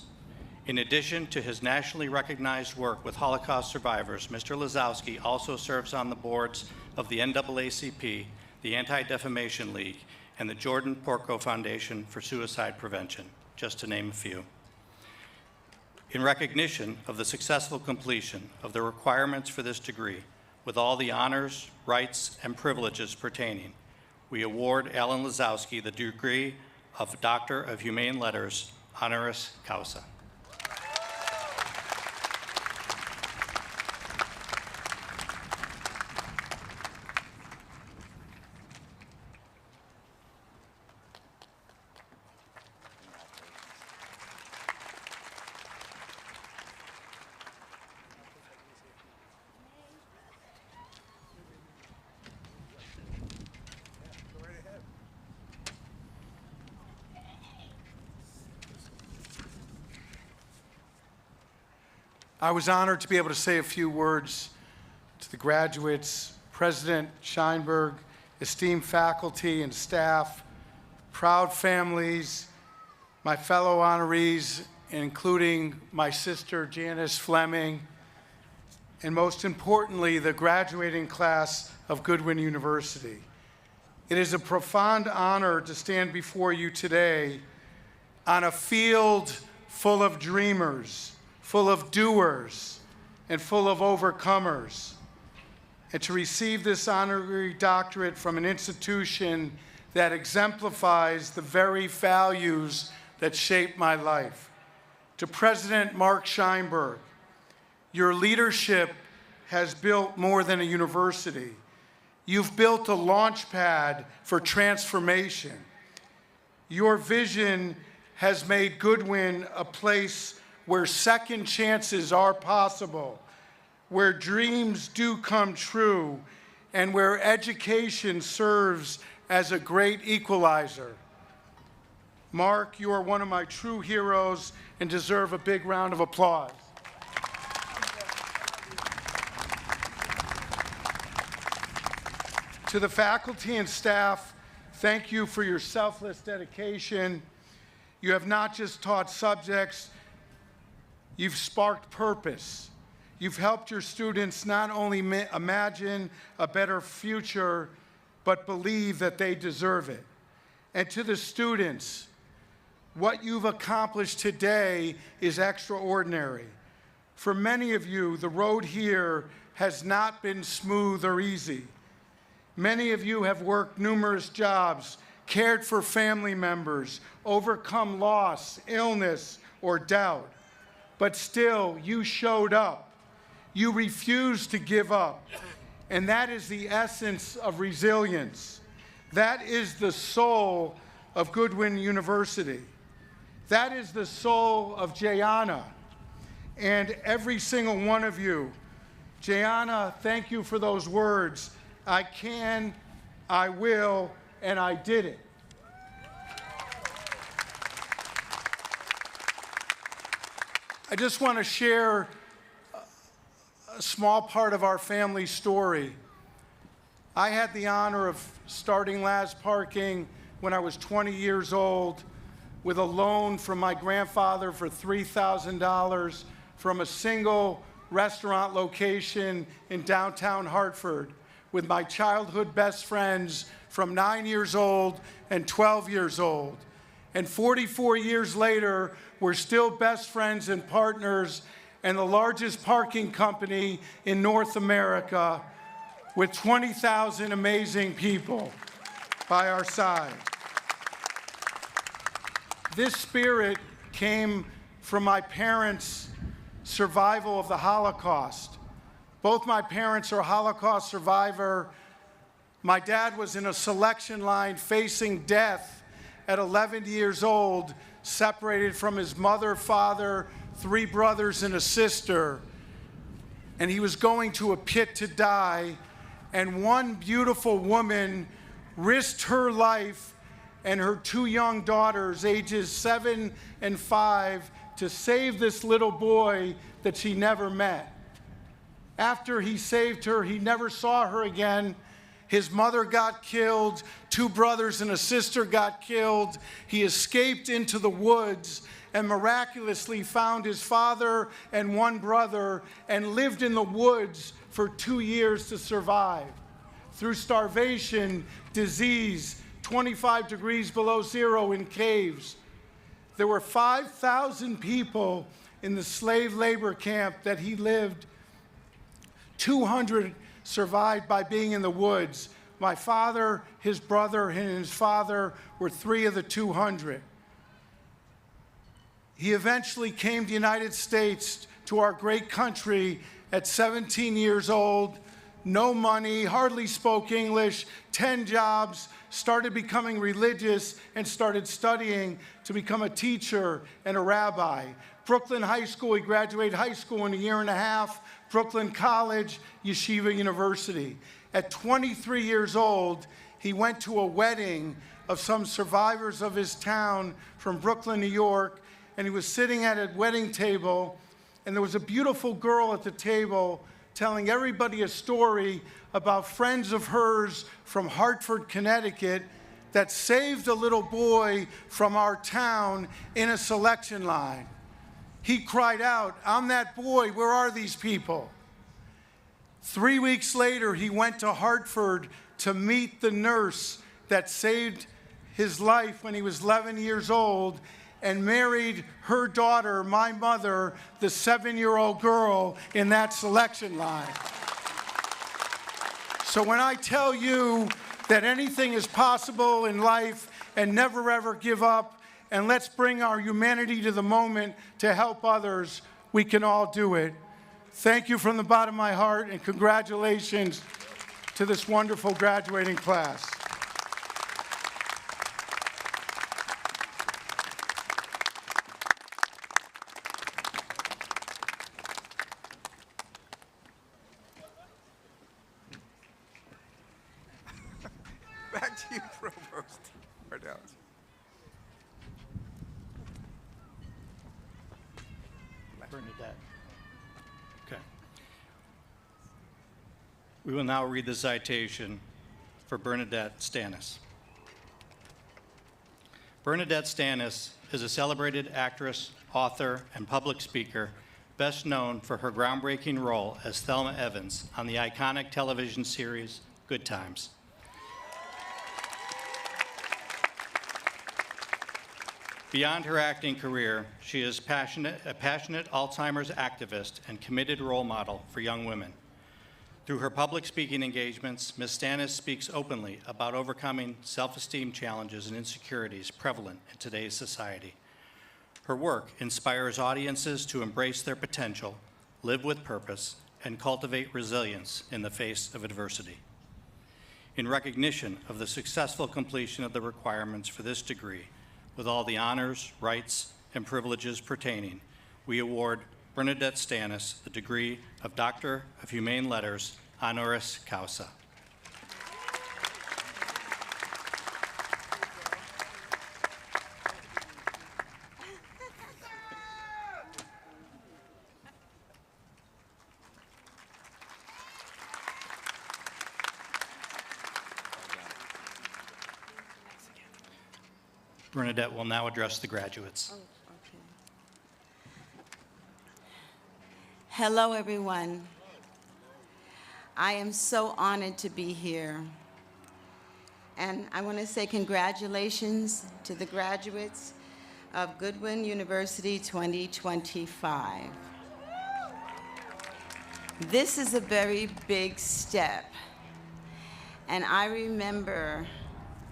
In addition to his nationally recognized work with Holocaust survivors, Mr. Lazowski also serves on the boards of the NAACP, the Anti-Defamation League, and the Jordan Porco Foundation for Suicide Prevention, just to name a few. In recognition of the successful completion of the requirements for this degree, with all the honors, rights, and privileges pertaining, we award Alan Lazowski the degree of Doctor of Humane Letters, honoris causa. I was honored to be able to say a few words to the graduates, President Scheinberg, esteemed faculty and staff, proud families, my fellow honorees, including my sister Janice Fleming, and most importantly, the graduating class of Goodwin University. It is a profound honor to stand before you today on a field full of dreamers, full of doers, and full of overcomers. And to receive this honorary doctorate from an institution that exemplifies the very values that shaped my life. To President Mark Scheinberg, your leadership has built more than a university. You've built a launch pad for transformation. Your vision has made Goodwin a place where second chances are possible, where dreams do come true, and where education serves as a great equalizer. Mark, you are one of my true heroes and deserve a big round of applause. To the faculty and staff, thank you for your selfless dedication. You have not just taught subjects, you've sparked purpose. You've helped your students not only imagine a better future, but believe that they deserve it. And to the students, what you've accomplished today is extraordinary. For many of you, the road here has not been smooth or easy. Many of you have worked numerous jobs, cared for family members, overcome loss, illness, or doubt. But still, you showed up. You refused to give up. And that is the essence of resilience. That is the soul of Goodwin University. That is the soul of Jayana and every single one of you. Jayana, thank you for those words. I can, I will, and I did it. I just want to share a small part of our family story. I had the honor of starting Laz Parking when I was 20 years old with a loan from my grandfather for $3,000 from a single restaurant location in downtown Hartford with my childhood best friends from 9 years old and 12 years old. And 44 years later, we're still best friends and partners and the largest parking company in North America with 20,000 amazing people by our side. This spirit came from my parents' survival of the Holocaust. Both my parents are Holocaust survivor. My dad was in a selection line facing death at 11 years old, separated from his mother, father, 3 brothers, and a sister. And he was going to a pit to die. And one beautiful woman risked her life and her 2 young daughters, ages 7 and 5, to save this little boy that she never met. After he saved her, he never saw her again. His mother got killed, 2 brothers and a sister got killed. He escaped into the woods and miraculously found his father and 1 brother and lived in the woods for 2 years to survive. Through starvation, disease, 25 degrees below zero in caves. There were 5,000 people in the slave labor camp that he lived. 200 survived by being in the woods. My father, his brother, and his father were 3 of the 200. He eventually came to the United States, to our great country, at 17 years old, no money, hardly spoke English, 10 jobs, started becoming religious, and started studying to become a teacher and a rabbi. Brooklyn High School, he graduated high school in a year and a half. Brooklyn College, Yeshiva University. At 23 years old, he went to a wedding of some survivors of his town from Brooklyn, New York, and he was sitting at a wedding table, and there was a beautiful girl at the table telling everybody a story about friends of hers from Hartford, Connecticut, that saved a little boy from our town in a selection line. He cried out, "I'm that boy, where are these people?" 3 weeks later, he went to Hartford to meet the nurse that saved his life when he was 11 years old, and married her daughter, my mother, the 7-year-old girl in that selection line. So when I tell you that anything is possible in life and never ever give up, and let's bring our humanity to the moment to help others, we can all do it. Thank you from the bottom of my heart, and congratulations to this wonderful graduating class. Back to you, Provost Ardell. Bernadette. Okay. We will now read the citation for Bernadette Stanis. Bernadette Stanis is a celebrated actress, author, and public speaker, best known for her groundbreaking role as Thelma Evans on the iconic television series Good Times. Beyond her acting career, she is a passionate Alzheimer's activist and committed role model for young women. Through her public speaking engagements, Ms. Stanis speaks openly about overcoming self-esteem challenges and insecurities prevalent in today's society. Her work inspires audiences to embrace their potential, live with purpose, and cultivate resilience in the face of adversity. In recognition of the successful completion of the requirements for this degree, with all the honors, rights, and privileges pertaining, we award Bernadette Stanis the degree of Doctor of Humane Letters, honoris causa. Bernadette will now address the graduates. Hello, everyone. I am so honored to be here. And I want to say congratulations to the graduates of Goodwin University 2025. This is a very big step. And I remember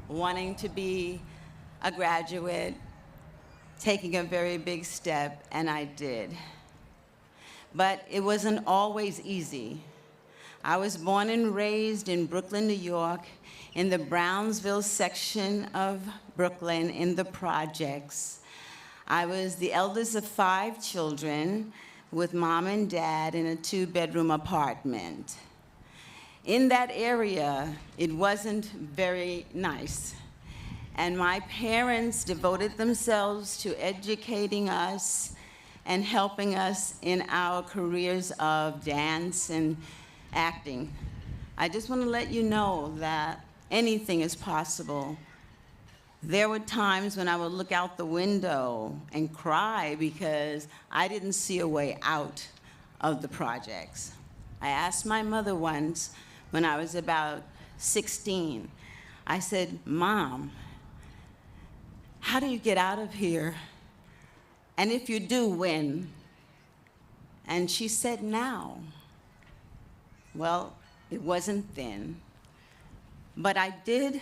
wanting to be a graduate, taking a very big step, and I did. But it wasn't always easy. I was born and raised in Brooklyn, New York, in the Brownsville section of Brooklyn in the projects. I was the eldest of 5 children with mom and dad in a 2-bedroom apartment. In that area, it wasn't very nice. And my parents devoted themselves to educating us and helping us in our careers of dance and acting. I just want to let you know that anything is possible. There were times when I would look out the window and cry because I didn't see a way out of the projects. I asked my mother once when I was about 16, I said, "Mom, how do you get out of here? And if you do, when?" And she said, "Now." Well, it wasn't then. But I did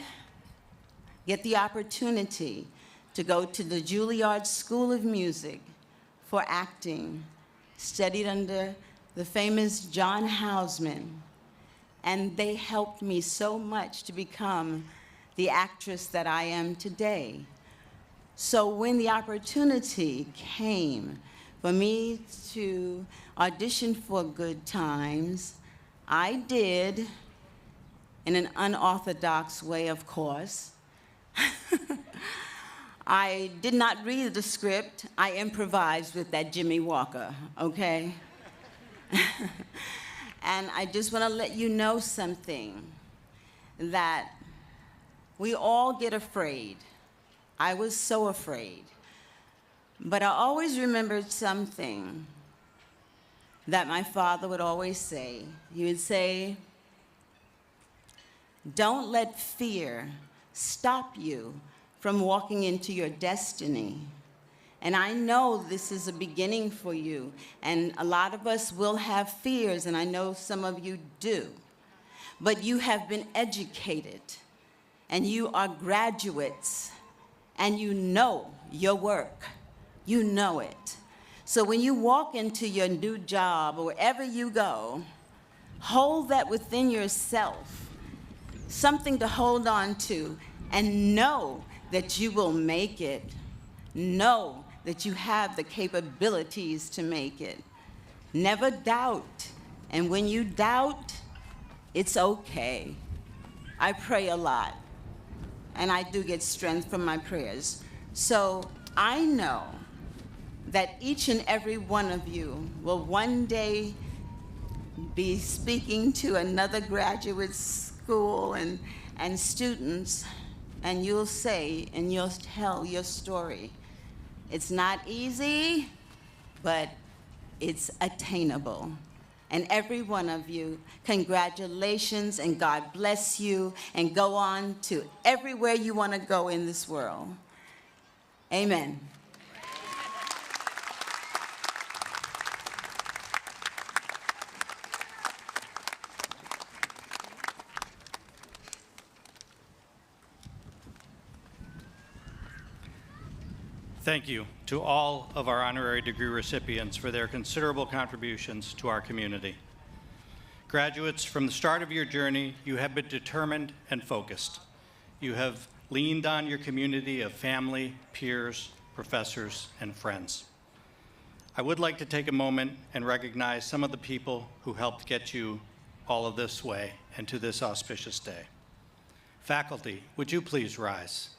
get the opportunity to go to the Juilliard School of Music for acting, studied under the famous John Houseman. And they helped me so much to become the actress that I am today. So when the opportunity came for me to audition for Good Times, I did, in an unorthodox way, of course. I did not read the script. I improvised with that Jimmy Walker, okay? And I just want to let you know something, that we all get afraid. I was so afraid. But I always remembered something that my father would always say. He would say, "Don't let fear stop you from walking into your destiny. And I know this is a beginning for you. And a lot of us will have fears, and I know some of you do. But you have been educated, and you are graduates, and you know your work. You know it. So when you walk into your new job or wherever you go, hold that within yourself, something to hold on to, and know that you will make it. Know that you have the capabilities to make it. Never doubt. And when you doubt, it's okay. I pray a lot, and I do get strength from my prayers. So I know that each and every one of you will one day be speaking to another graduate school and students, and you'll say and you'll tell your story. It's not easy, but it's attainable. And every one of you, congratulations, and God bless you, and go on to everywhere you want to go in this world. Amen. Thank you to all of our honorary degree recipients for their considerable contributions to our community. Graduates, from the start of your journey, you have been determined and focused. You have leaned on your community of family, peers, professors, and friends. I would like to take a moment and recognize some of the people who helped get you all of this way and to this auspicious day. Faculty, would you please rise?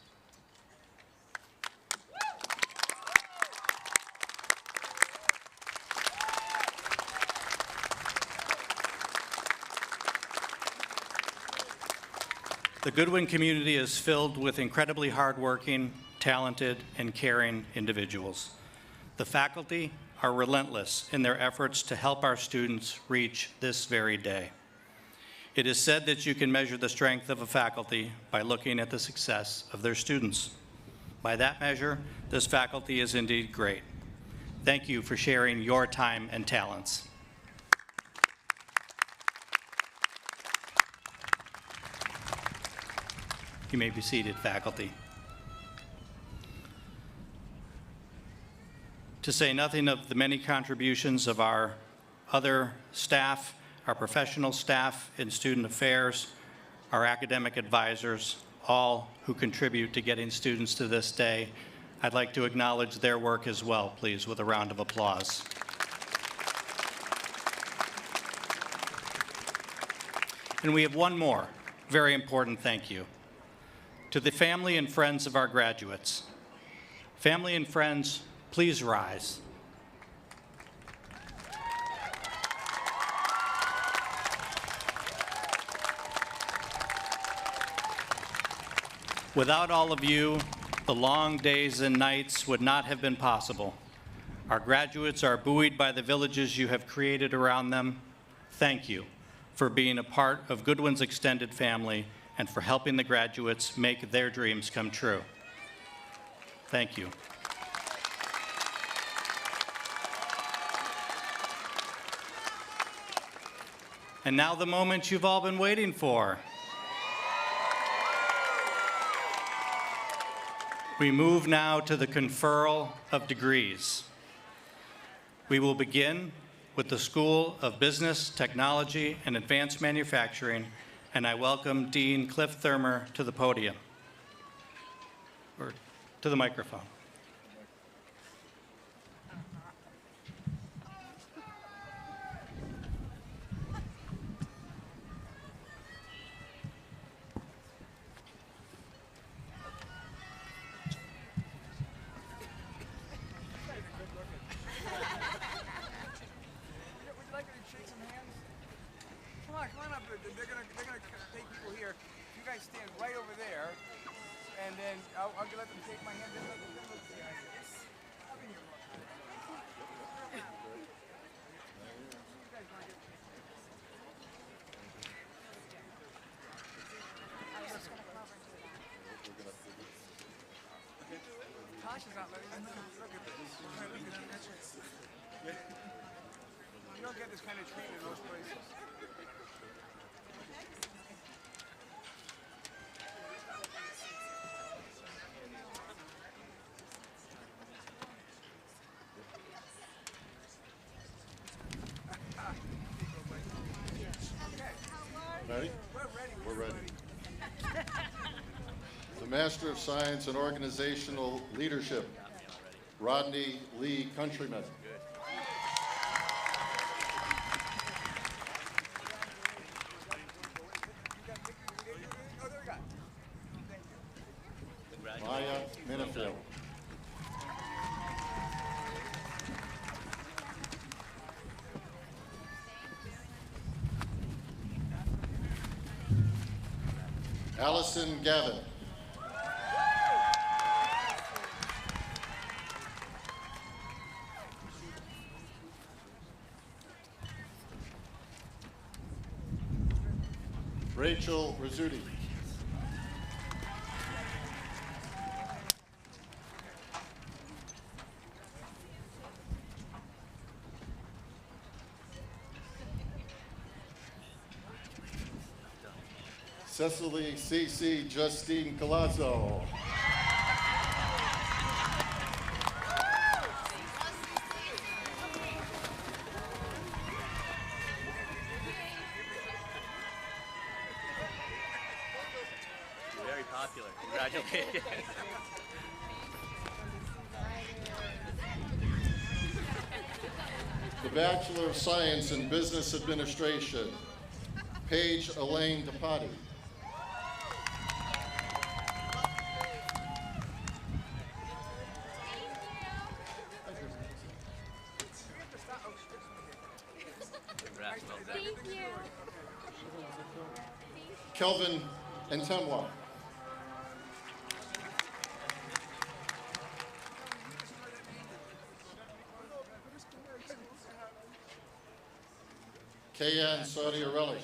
The Goodwin community is filled with incredibly hardworking, talented, and caring individuals. The faculty are relentless in their efforts to help our students reach this very day. It is said that you can measure the strength of a faculty by looking at the success of their students. By that measure, this faculty is indeed great. Thank you for sharing your time and talents. You may be seated, faculty. To say nothing of the many contributions of our other staff, our professional staff in student affairs, our academic advisors, all who contribute to getting students to this day, I'd like to acknowledge their work as well, please, with a round of applause. And we have one more very important thank you. To the family and friends of our graduates. Family and friends, please rise. Without all of you, the long days and nights would not have been possible. Our graduates are buoyed by the villages you have created around them. Thank you for being a part of Goodwin's extended family and for helping the graduates make their dreams come true. Thank you. And now the moment you've all been waiting for. We move now to the conferral of degrees. We will begin with the School of Business, Technology, and Advanced Manufacturing, and I welcome Dean Cliff Thurmer to the podium, or to the microphone. Stand right over there, and then I'll let them take my hand. Then let them look behind this. I'll be here. Tasha's not letting me look at this. don't get this kind of treatment in most places. Ready? We're ready. The Master of Science in Organizational Leadership, Rodney Lee Countryman. Maya Minifield. Allison Gavin. Rachel Rizzuti. Cecily C.C. Justine Colazzo. Very popular. Congratulations. The Bachelor of Science in Business Administration, Paige Elaine DePotti. Kelvin Entemwa. Kayan Saudi Relish.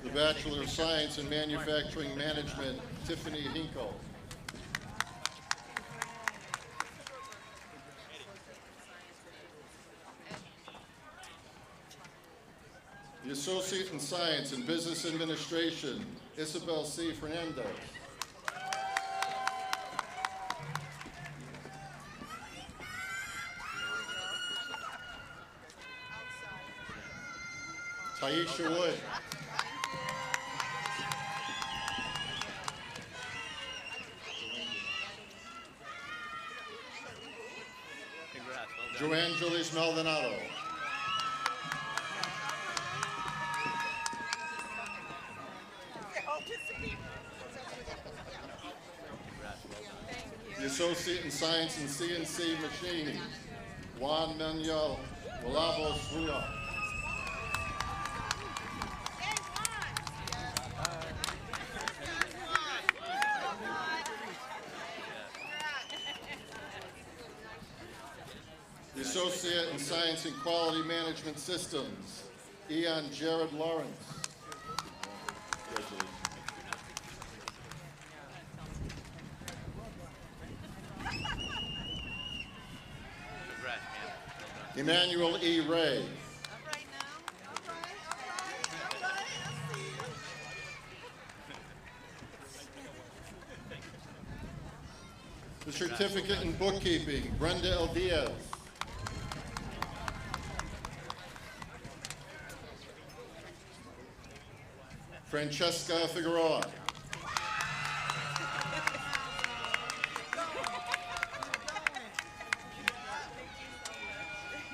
The Bachelor of Science in Manufacturing Management, Tiffany Hinkle. The Associate in Science in Business Administration, Isabel C. Fernandez. Taisha Wood. Congrats. Well done. Joanne Julius Maldonado. The Associate in Science in CNC Machining, Juan Manuel Walavos Ruiz. The Associate in Science in Quality Management Systems, Ian Jared Lawrence. Congratulations. Congrats, man. Well done. Emmanuel E. Ray. The Certificate in Bookkeeping, Brenda L. Diaz. Francesca Figueroa.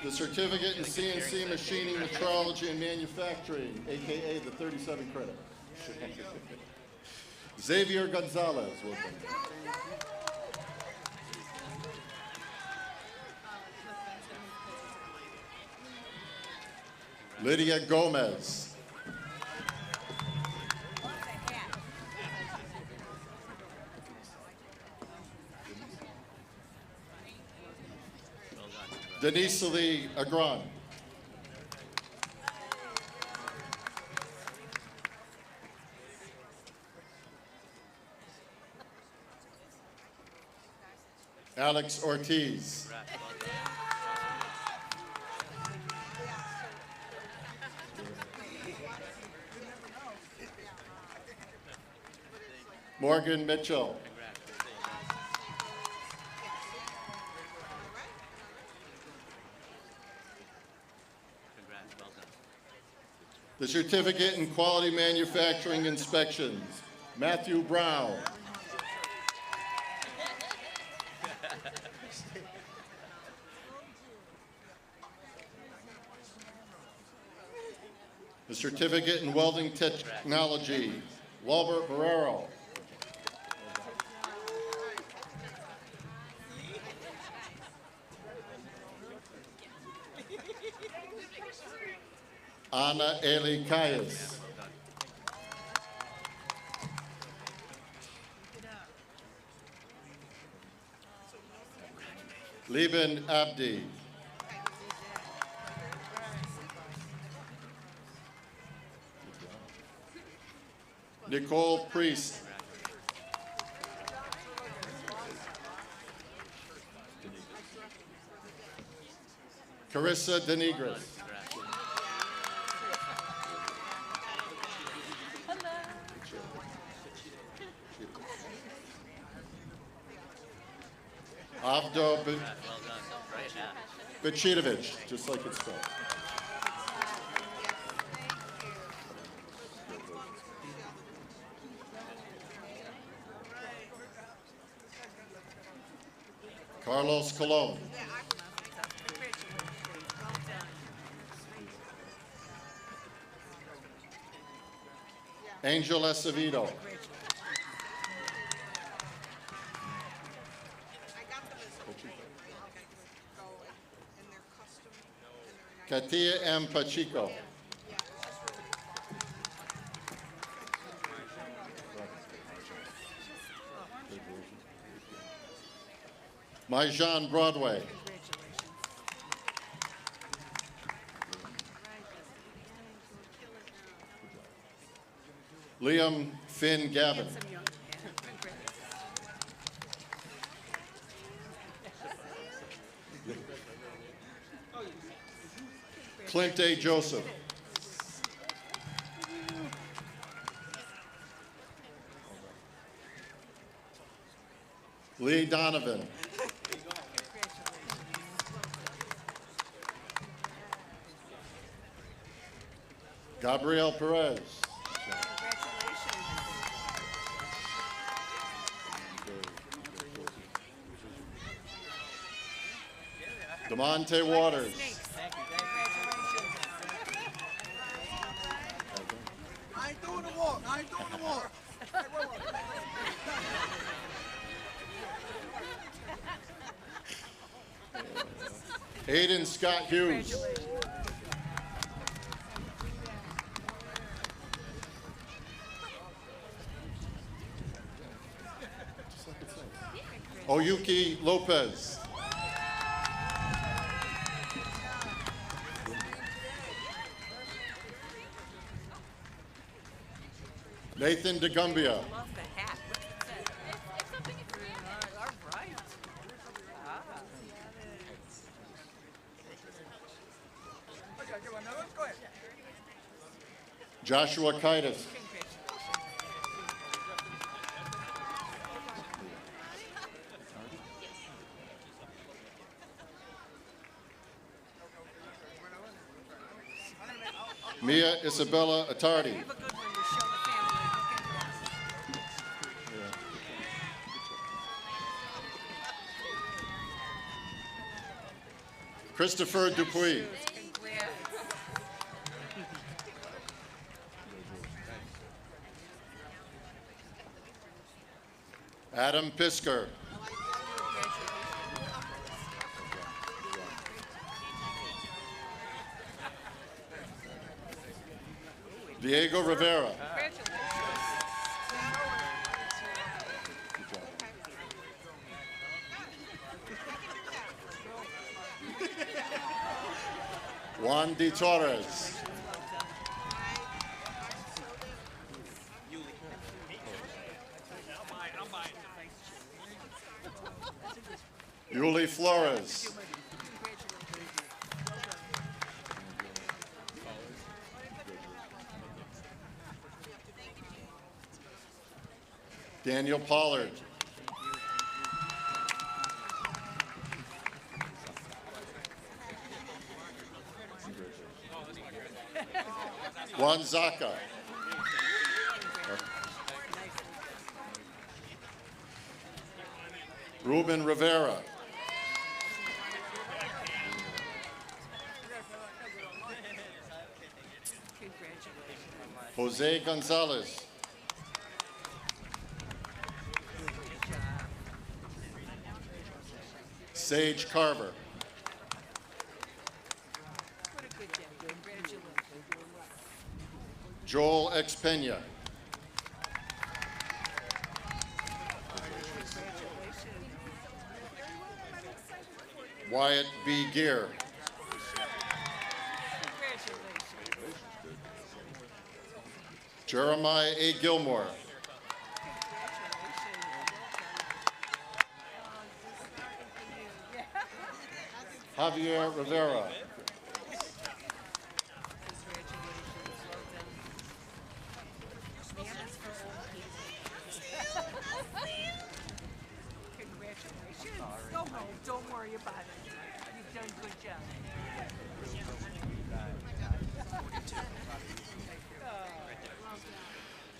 The Certificate in CNC Machining, Metrology, and Manufacturing, AKA the 37 credit. Xavier Gonzalez, welcome. Lydia Gomez. Denise Lee Agron. Alex Ortiz. Morgan Mitchell. The Certificate in Quality Manufacturing Inspections, Matthew Brown. The Certificate in Welding Technology, Walbert Barrero. Ana Eli Kayas. Liban Abdi. Nicole Priest. Carissa Denigris. Avdo Bechitovich, just like it's spelled. Carlos Colon. Angel Acevedo. Katia M. Pacheco. Myjan Broadway. Liam Finn Gavin. Clint A. Joseph. Lee Donovan. Gabriel Perez. DeMonte Waters. I ain't doing the walk. I ain't doing the walk. Aiden Scott Hughes. Oyuki Lopez. Nathan DeGumbia. Joshua Kitus. Mia Isabella Attardi. Christopher Dupuy. Adam Pisker. Diego Rivera. Juan D. Torres. Yuli Flores. Daniel Pollard. Juan Zaka. Ruben Rivera. Jose Gonzalez. Sage Carver. Joel X. Pena. Wyatt B. Gear. Jeremiah A. Gilmore. Javier Rivera. Congratulations. Go home. Don't worry about it. You've done a good job.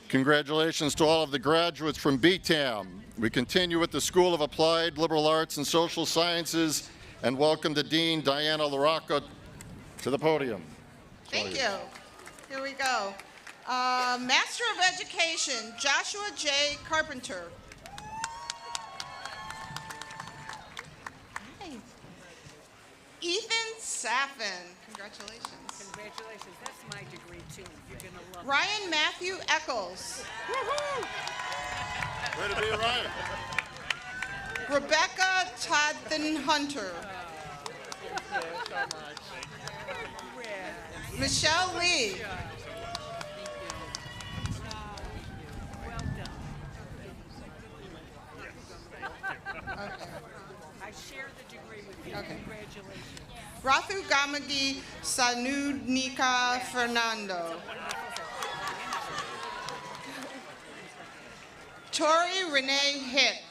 Congratulations to all of the graduates from BTAM. We continue with the School of Applied Liberal Arts and Social Sciences and welcome the Dean, Diana LaRocca, to the podium. Thank you. Here we go. Master of Education, Joshua J. Carpenter. Hi. Ethan Saffin. Congratulations. Congratulations. That's my degree, too. You're going to love it. Ryan Matthew Eccles. Way to be, Ryan. Rebecca Todden Hunter. Michelle Lee. I share the degree with you. Okay. Congratulations. Rathu Gamagi Sanudnika Fernando. Tori Renee Hicks.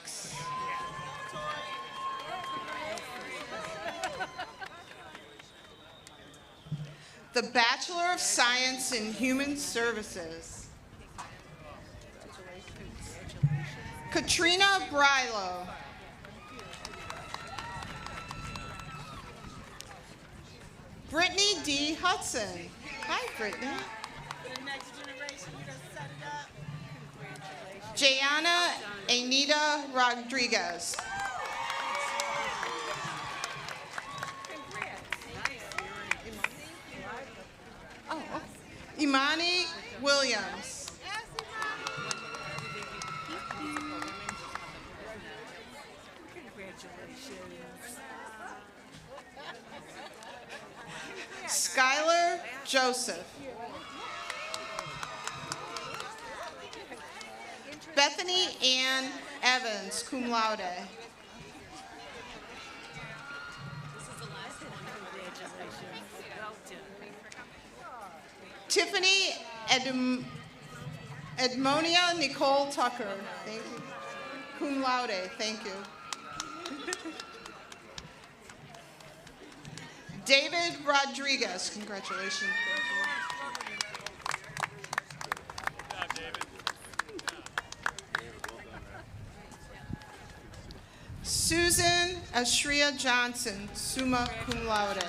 The Bachelor of Science in Human Services. Katrina Brilo. Brittany D. Hudson. Hi, Brittany. For the next generation, you just set it up. Jayana Anita Rodriguez. Oh, Imani Williams. Congratulations. Skylar Joseph. Bethany Ann Evans, cum laude. Tiffany Edmonia Nicole Tucker. Thank you. Cum laude. Thank you. David Rodriguez. Congratulations. Susan Ashria Johnson, summa cum laude.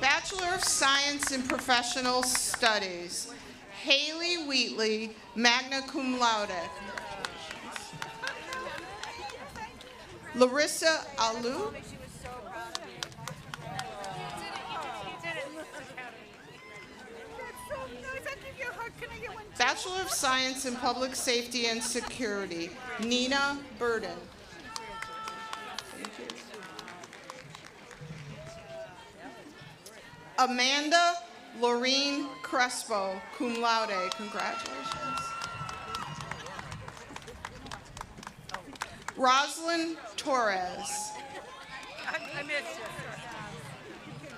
Bachelor of Science in Professional Studies, Haley Wheatley, magna cum laude. Larissa Alou. Bachelor of Science in Public Safety and Security, Nina Burden. Amanda Laureen Crespo, cum laude. Congratulations. Rosalind Torres. I missed you.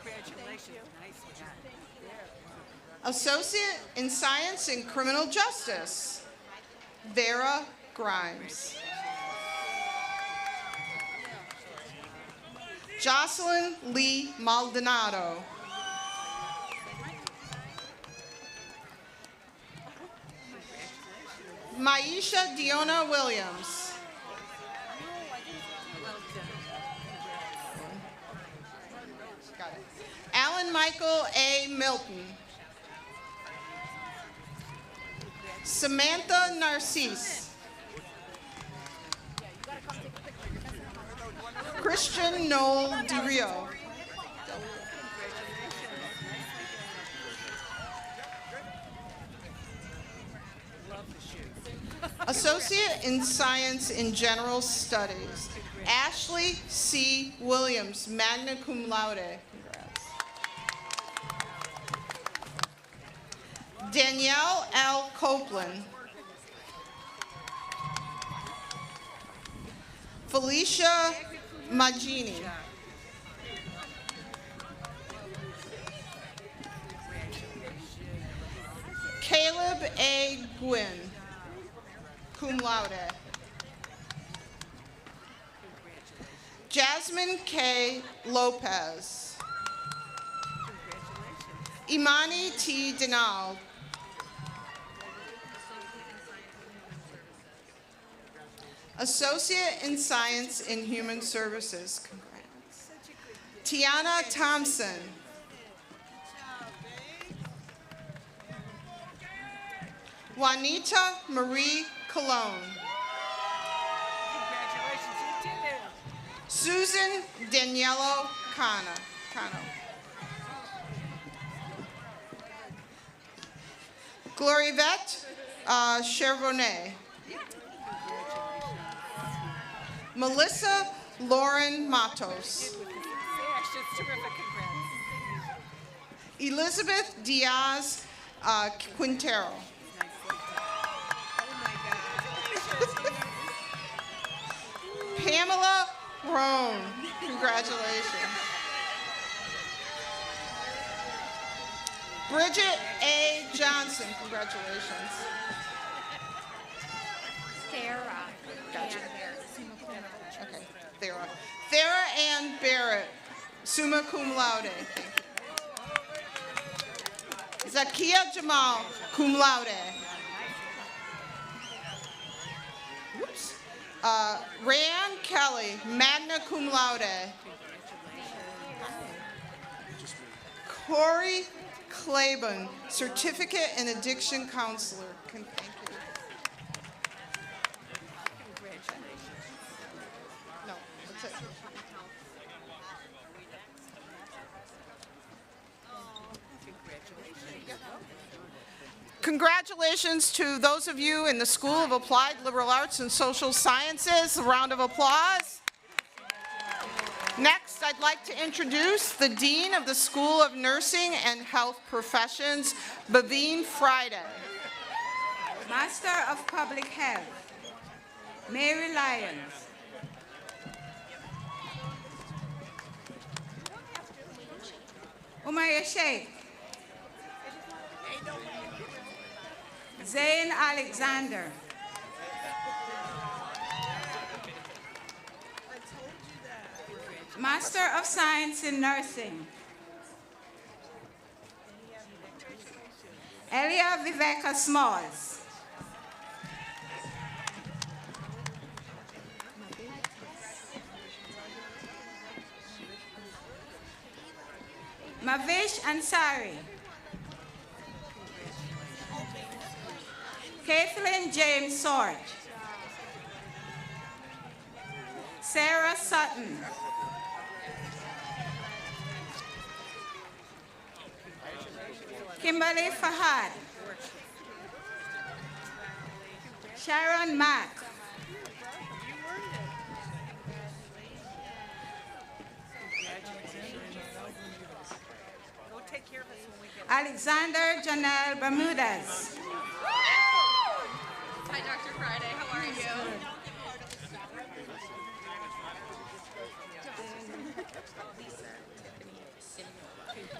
Congratulations. Nice job. Associate in Science in Criminal Justice, Vera Grimes. Jocelyn Lee Maldonado. Maisha Diona Williams. Got it. Alan Michael A. Milton. Samantha Narcisse. Christian Noel DeRio. Associate in Science in General Studies, Ashley C. Williams, magna cum laude. Congrats. Danielle L. Copeland. Felicia Magini. Caleb A. Gwynn, cum laude. Jasmine K. Lopez. Imani T. Denal. Associate in Science in Human Services. Congrats. Tiana Thompson. Juanita Marie Colon. Congratulations, you did it. Susan Danielo Cano. Glorievette Chervonet. Melissa Lauren Matos. Elizabeth Diaz Quintero. Pamela Roan. Congratulations. Bridget A. Johnson. Congratulations. Sarah. Gotcha. Okay, Thera Ann Barrett, summa cum laude. Zakia Jamal, cum laude. Whoops. Rayanne Kelly, magna cum laude. Corey Claiborne, certificate in addiction counselor. Thank you. No, that's it. Congratulations to those of you in the School of Applied Liberal Arts and Social Sciences. A round of applause. Next, I'd like to introduce the Dean of the School of Nursing and Health Professions, Baveen Friday. Master of Public Health, Mary Lyons. Umayya Sheikh. Zayn Alexander. Master of Science in Nursing, Elia Viveka Smalls. Mavish Ansari. Kathleen James Sorge. Sarah Sutton. Kimberly Fahad. Sharon Mack. Alexander Janelle Bermudez. Hi, Dr. Friday. How are you?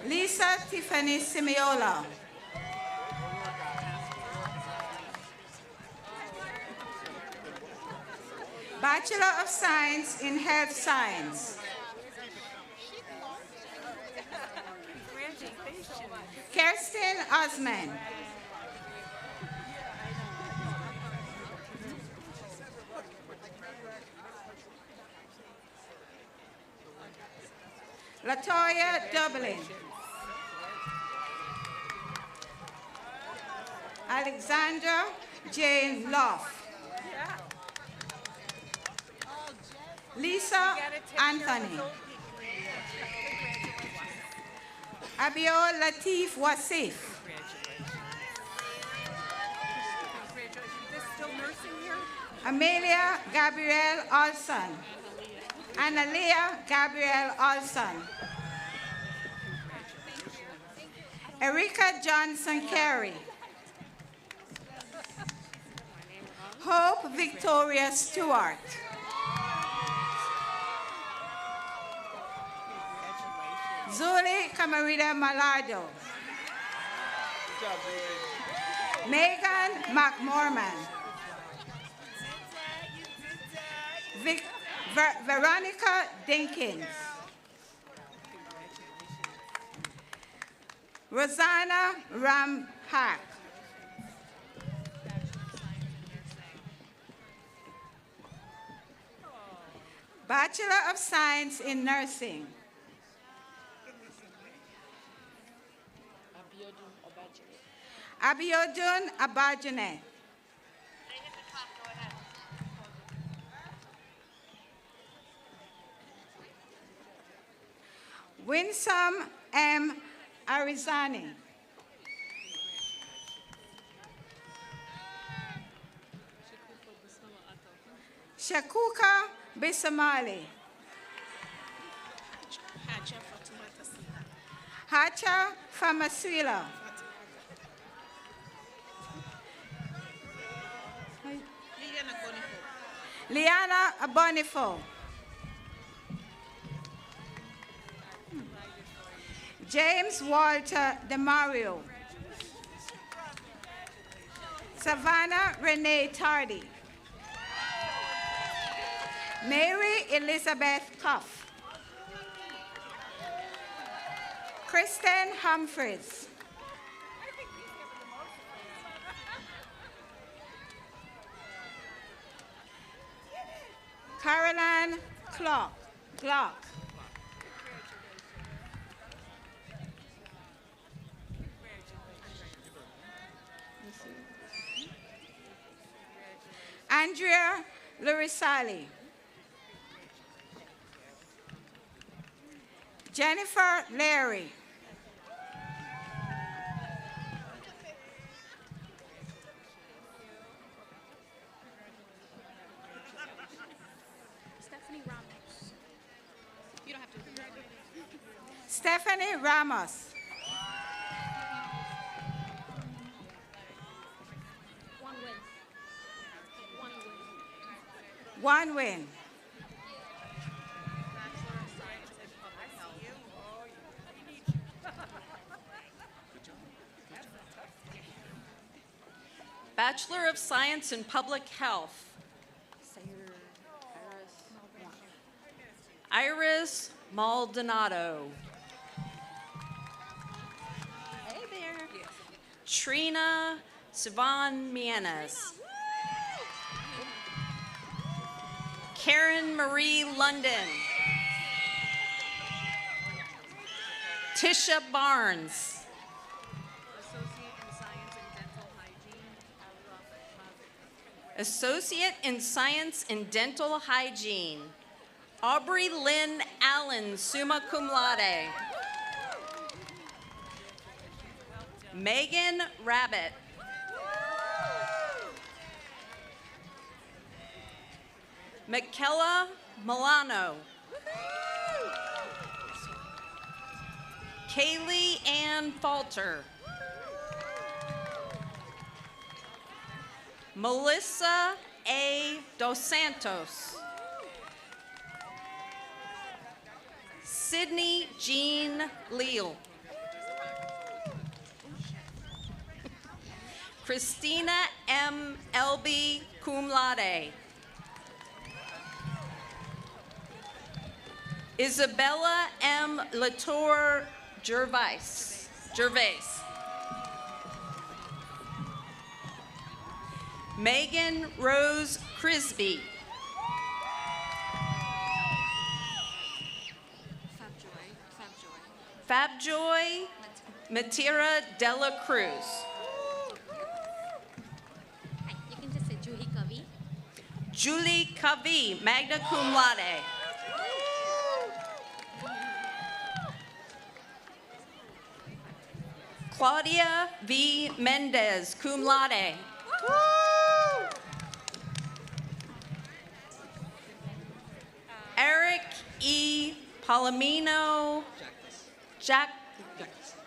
Lisa Tiffany Simiola. Bachelor of Science in Health Science. Kirsten Osman. Latoya Dublin. Alexandra Jane Loff. Lisa Anthony. Abiol Latif Wasif. Amelia Gabrielle Olson. Analia Gabrielle Olson. Erika Johnson Carey. Hope Victoria Stewart. Zuli Camarida Malado. Megan McMorman. Veronica Dinkins. Rosanna Ramhack. Bachelor of Science in Nursing. Abiodun Abajane. Winsome M. Arizani. Shakuka Bisamali. Hacha Famasila. Liana Abonifo. James Walter DeMario. Savannah Renee Tardy. Mary Elizabeth Cuff. Kristen Humphreys. Caroline Glock. Andrea Lurisali. Jennifer Larry. Stephanie Ramos. You don't have to. Stephanie Ramos. One win. Bachelor of Science in Public Health. Iris Maldonado. Hey there. Trina Sivan Mianas. Karen Marie London. Tisha Barnes. Associate in Science in Dental Hygiene. Aubrey Lynn Allen, summa cum laude. Megan Rabbit. Michaela Milano. Kaylee Ann Falter. Melissa A. Dos Santos. Sydney Jean Leal. Christina M. Elby, cum laude. Isabella M. Latour Gervais. Megan Rose Crisby. Fabjoy Matira Dela Cruz. You can just say Juhi Kavi. Julie Kavi, magna cum laude. Claudia V. Mendez, cum laude. Eric E. Palomino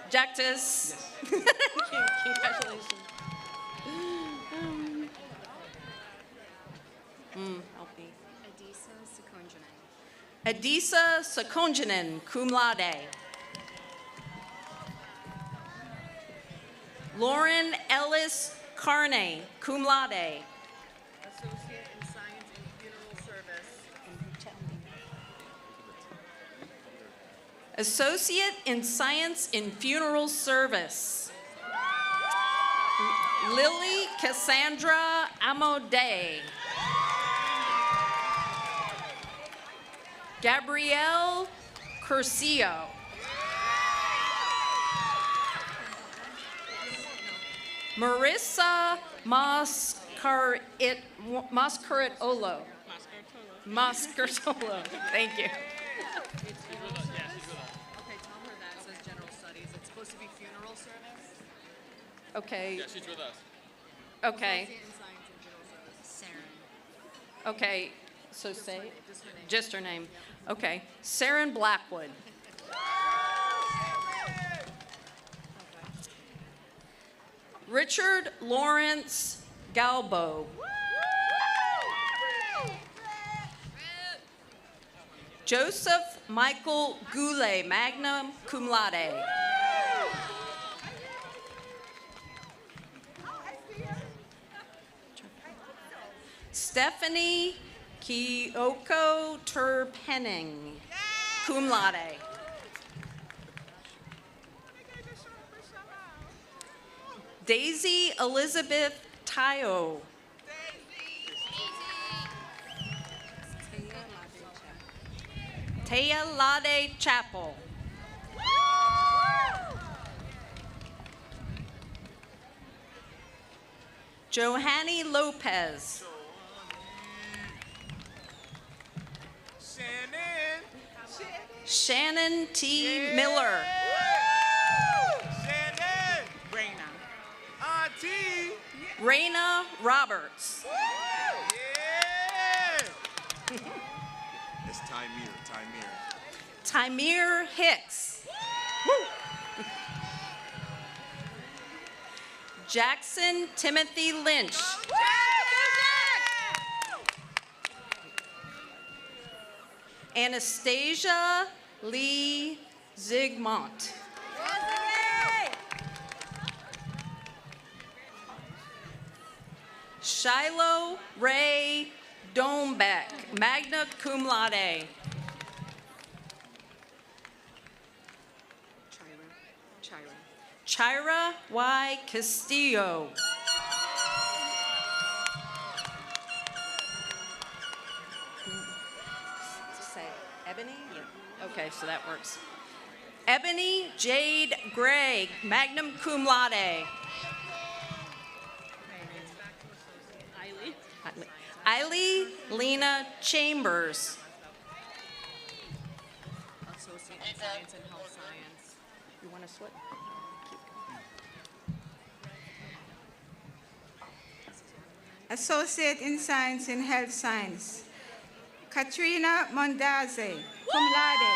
Jactus. Congratulations. Help me. Adisa Sakonjanen, cum laude. Lauren Ellis Carney, cum laude. Associate in Science in Funeral Service. Associate in Science in Funeral Service. Lily Cassandra Amode. Gabrielle Curcio. Marissa Mascaritolo. Thank you. Okay, tell her that says general studies. It's supposed to be funeral service. Okay. Yeah, she's with us. Okay. Associate in Science in Funeral Service. Okay. So say just her name. Okay. Saren Blackwood. Richard Lawrence Galbo. Joseph Michael Goulet, magna cum laude. Stephanie Kyoko Terpenning, cum laude. Daisy Elizabeth Tayo. Taya Lade Chapel. Johanny Lopez. Shannon T. Miller. Shannon. Raina. Auntie. Raina Roberts. Yeah. It's Timir Hicks. Jackson Timothy Lynch. Anastasia Lee Zigmont. Shiloh Ray Dombeck, magna cum laude. Chira Y. Castillo. Say Ebony? Yeah. Okay, so that works. Ebony Jade Gray, magna cum laude. Eiley Lena Chambers. Associate in Science and Health Science. You want to switch? Associate in Science in Health Science. Katrina Mondaze, cum laude.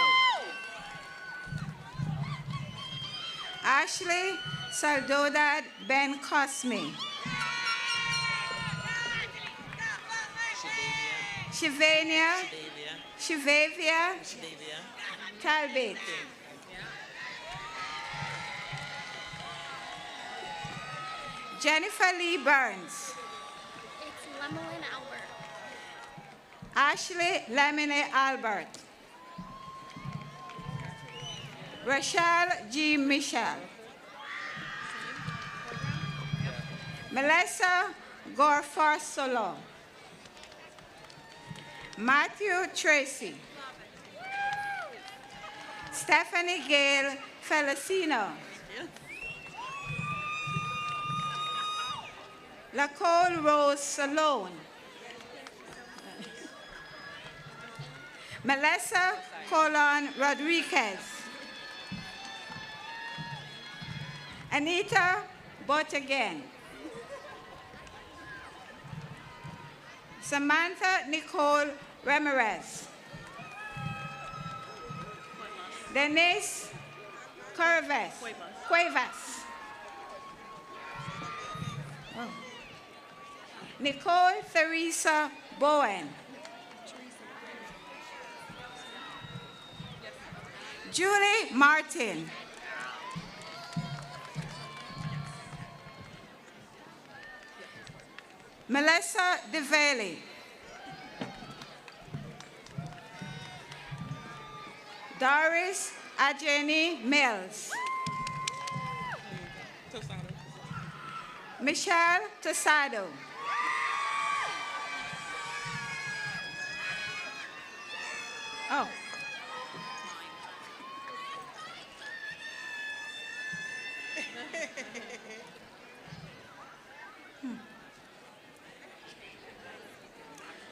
Ashley Saldodad Ben Cosme. Shivania Talbot. Jennifer Lee Burns. It's Lemelin Albert. Ashley Lemine Albert. Rachel G. Michel. Melissa Gorfor Solo. Matthew Tracy. Stephanie Gail Felicino. Lacole Rose Salone. Melissa Colon Rodriguez. Anita Botagan. Samantha Nicole Ramirez. Denise Cuevas. Oh. Nicole Theresa Bowen. Julie Martin. Melissa DeValey. Doris Ajeni Mills. Michelle Tosado. Oh.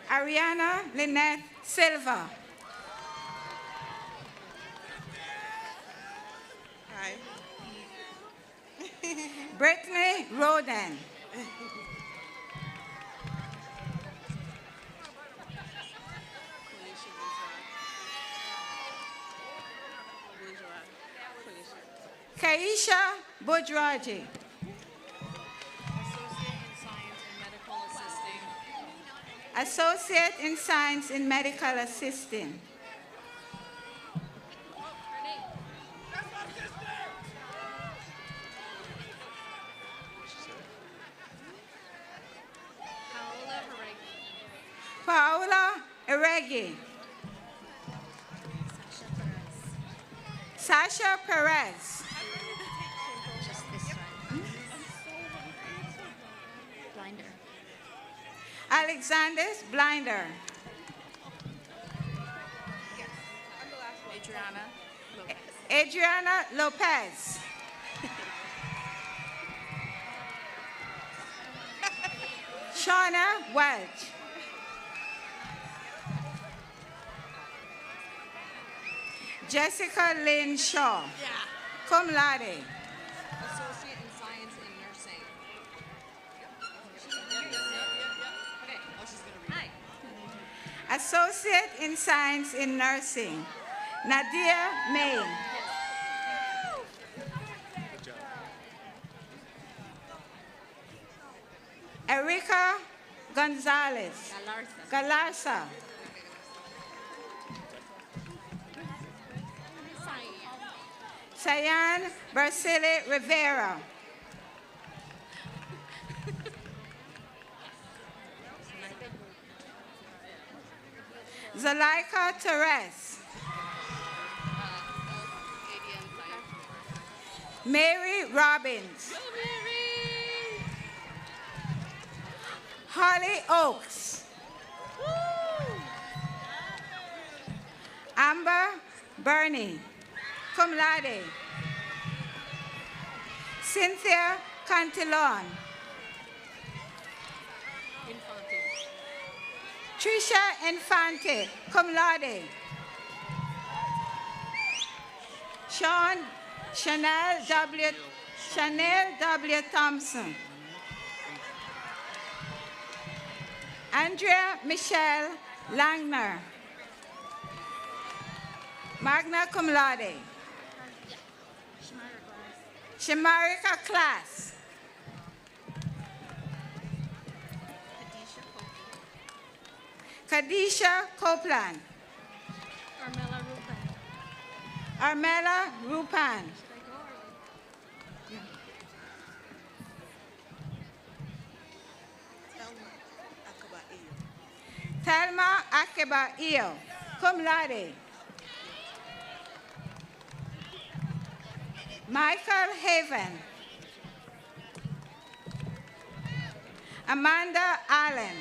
Ariana Lynette Silva. Hi. Brittany Roden. Kaisha Budraji. Associate in Science in Medical Assisting. Paola Eregi. Sasha Perez. Blinder. Alexander Blinder. Adriana Lopez. Shauna Welch. Jessica Lynn Shaw. Cum laude. Associate in Science in Nursing. Associate in Science in Nursing, Nadia May. Erica Gonzalez. Galarza. Sayan Barceli Rivera. Zalaika Torres. Mary Robbins. Holly Oaks. Amber Burney, cum laude. Cynthia Cantillon. Trisha Infante, cum laude. Chanel W. Thompson. Andrea Michelle Langner. Magna cum laude. Shamarika Class. Kadisha Copeland. Armella Rupan. Thelma Akeba Iyo, cum laude. Michael Haven. Amanda Allen.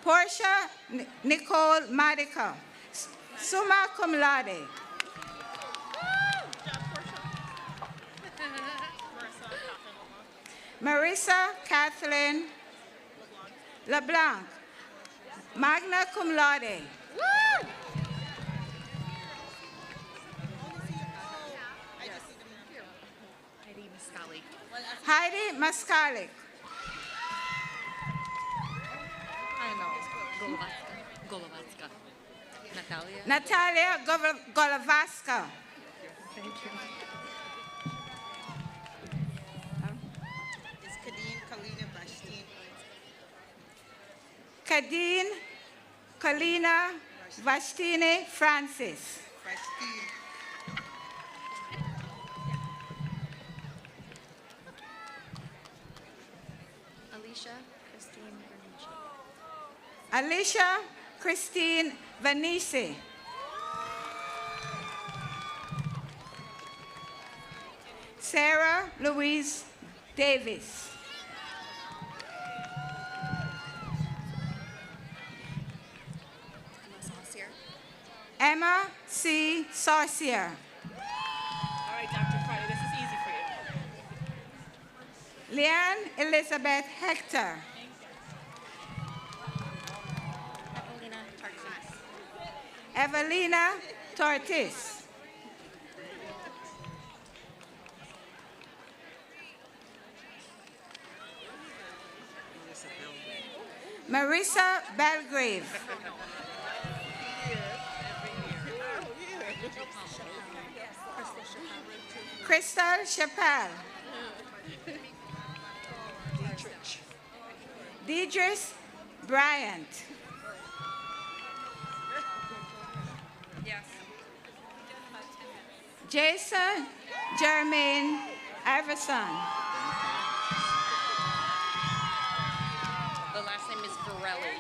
Portia Nicole Madica, summa cum laude. Marissa Kathleen LeBlanc, magna cum laude. Heidi Mascalik. Golovatska. Natalia. Natalia Golovaska. Thank you. Is Kadeen Kalina Vashtin. Kadeen Kalina Vashtine Francis. Alicia Christine Vernici. Alicia Christine Vanice. Sarah Louise Davis. Emma C. Saucier. All right, Dr. Friday, this is easy for you. Leanne Elizabeth Hector. Evelina Tortis. Marissa Belgrave. Crystal Chappelle. Deidris Bryant. Yes. Jason Jermaine Iverson. The last name is Varelli.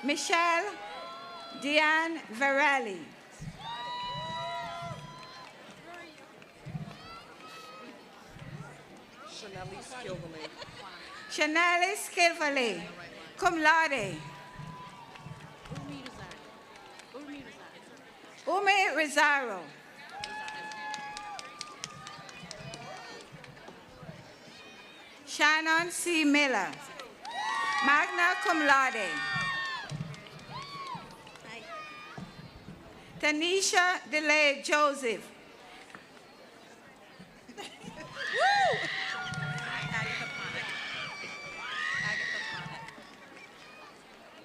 Michelle Diane Varelli. Chanel Skilvally, cum laude. Umi Rizaro. Shannon C. Miller, magna cum laude. Tanisha DeLay Joseph.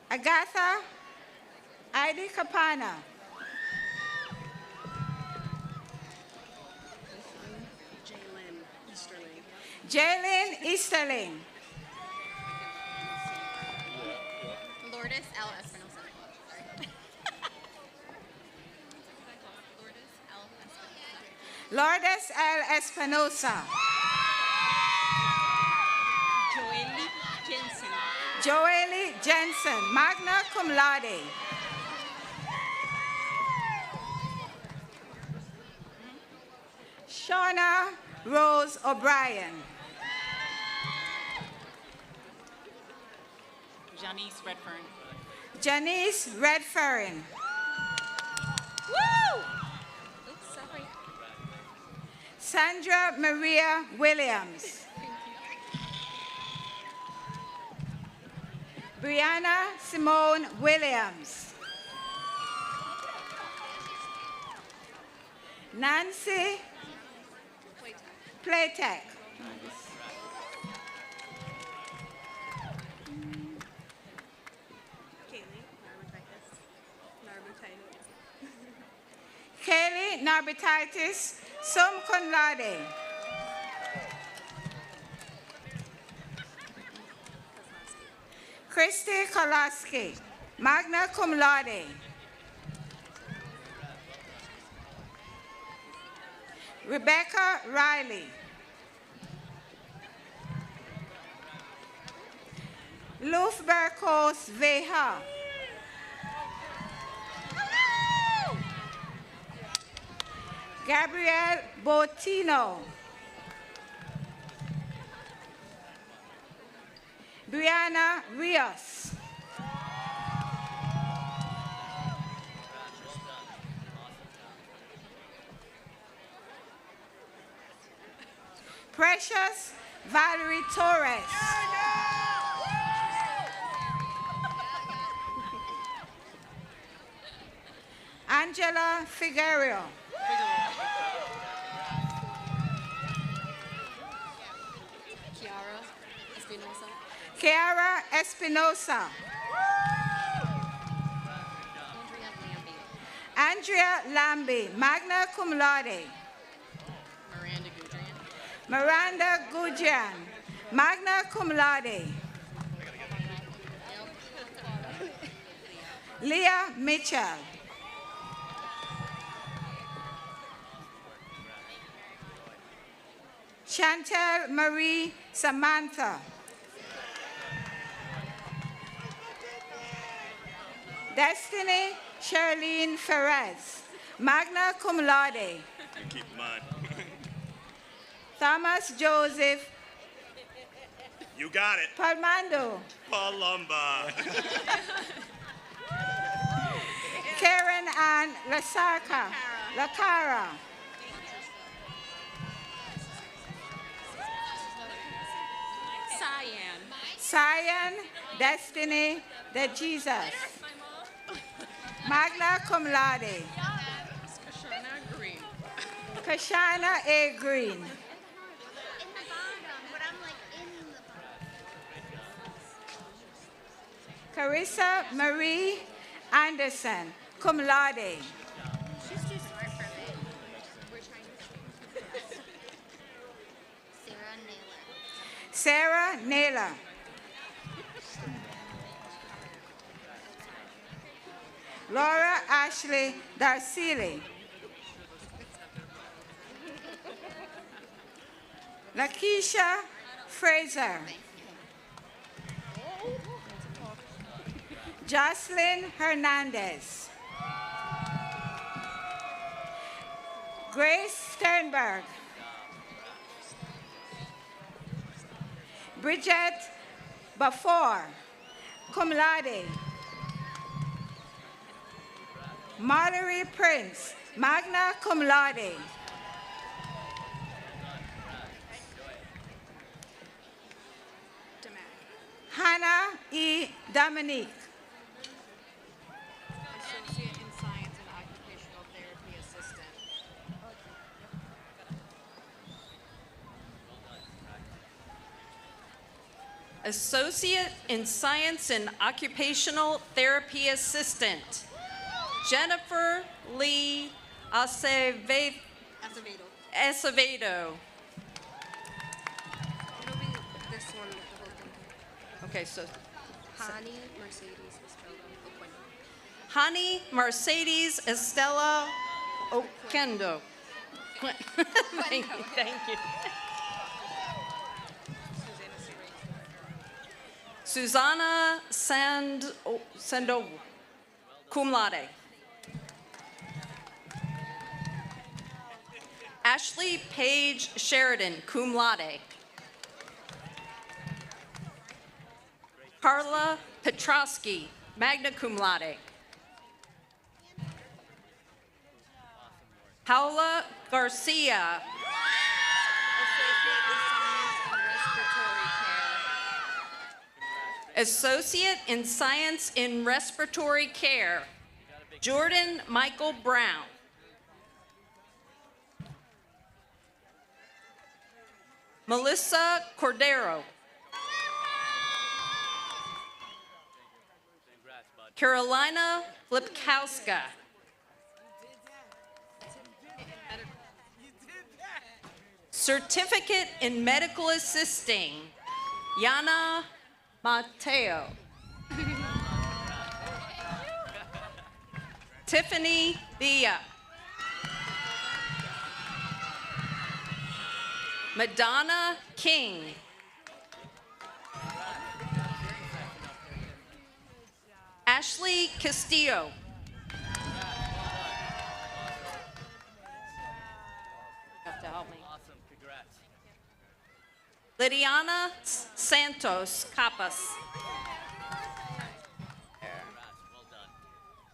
Agatha Ida Kapana. Jalen Easterling. Lourdes L. Espinosa. Sorry. Lourdes L. Espinosa. Joely Jensen. Joely Jensen, magna cum laude. Shauna Rose O'Brien. Janice Redfern. Janice Redfern. Woo! Oops, sorry. Sandra Maria Williams. Brianna Simone Williams. Nancy Playtech. Kaylee Narbititis, sum cum laude. Christy Kolaski, magna cum laude. Rebecca Riley. Lufberkos Veha. Gabrielle Botino. Brianna Rios. Precious Valerie Torres. Angela Figueroa. Kiara Espinosa. Andrea Lambie, magna cum laude. Miranda Gudrian, magna cum laude. Leah Mitchell. Chantel Marie Samantha. Destiny Charlene Ferez, magna cum laude. Keep in mind. Thomas Joseph You got it. Palmando. Palumba. Karen Ann Lacara. Cyan Destiny de Jesus. Magna cum laude. Kashana A. Green. Carissa Marie Anderson, cum laude. She's too smart for me. We're trying to. Sarah Naylor. Laura Ashley Darcili. Lakeisha Fraser. Jocelyn Hernandez. Grace Sternberg. Bridget Bafor, cum laude. Mallory Prince, magna cum laude. Hannah E. Dominique. Associate in Science and Occupational Therapy Assistant. Associate in Science and Occupational Therapy Assistant, Jennifer Lee Acevedo. It'll be this one, the whole thing. Okay, so Hani Mercedes Estrella Oquendo. Hani Mercedes Estella Oquendo. Thank you. Thank you. Susanna Sandoval, cum laude. Ashley Paige Sheridan, cum laude. Carla Petrosky, magna cum laude. Paula Garcia. Associate in Science in Respiratory Care, Jordan Michael Brown. Melissa Cordero. Carolina Lipkowska. Certificate in Medical Assisting, Yana Mateo. Tiffany Villa. Madonna King. Ashley Castillo. You have to help me. Awesome, congrats. Lidiana Santos Capas. Well done.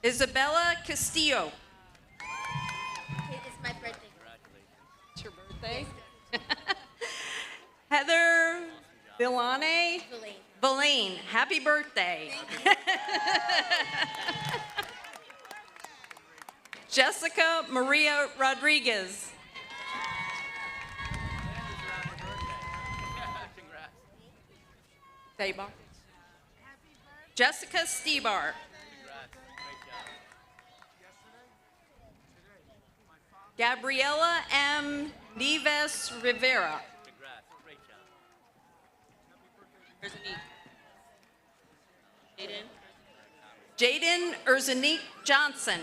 Isabella Castillo. It's my birthday. It's your birthday? Heather Villane. Valine. Happy birthday. Jessica Maria Rodriguez. Stebar. Jessica Stebar. Gabriela M. Neves Rivera. Jaden Urzanique Johnson.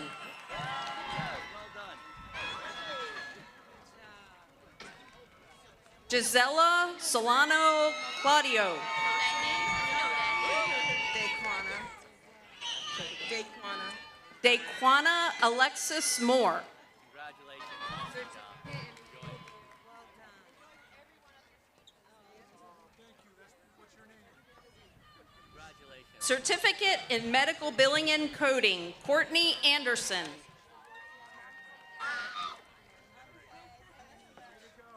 Gisela Solano Claudio. Daquana Alexis Moore. Certificate in Medical Billing and Coding, Courtney Anderson.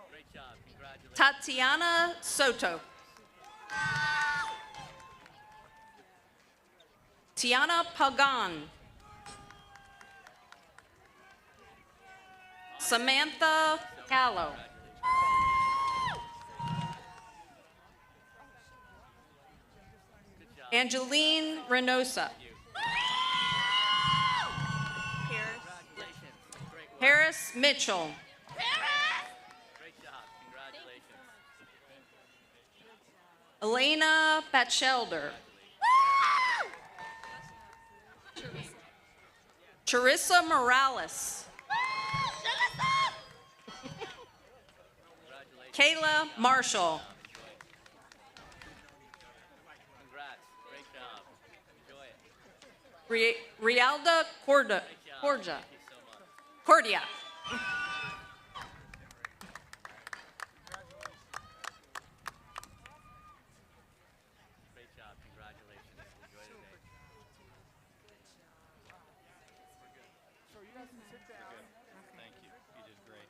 Great job. Congratulations. Tatiana Soto. Tiana Pagan. Samantha Callow. Angeline Reynosa. Harris Mitchell. Great job. Congratulations. Elena Batchelder. Charissa Morales. Kayla Marshall. Congrats. Great job. Enjoy it. Rialda Cordia. Cordia. Great job. Congratulations. Enjoy the day. So you guys can sit down. Thank you. You did great.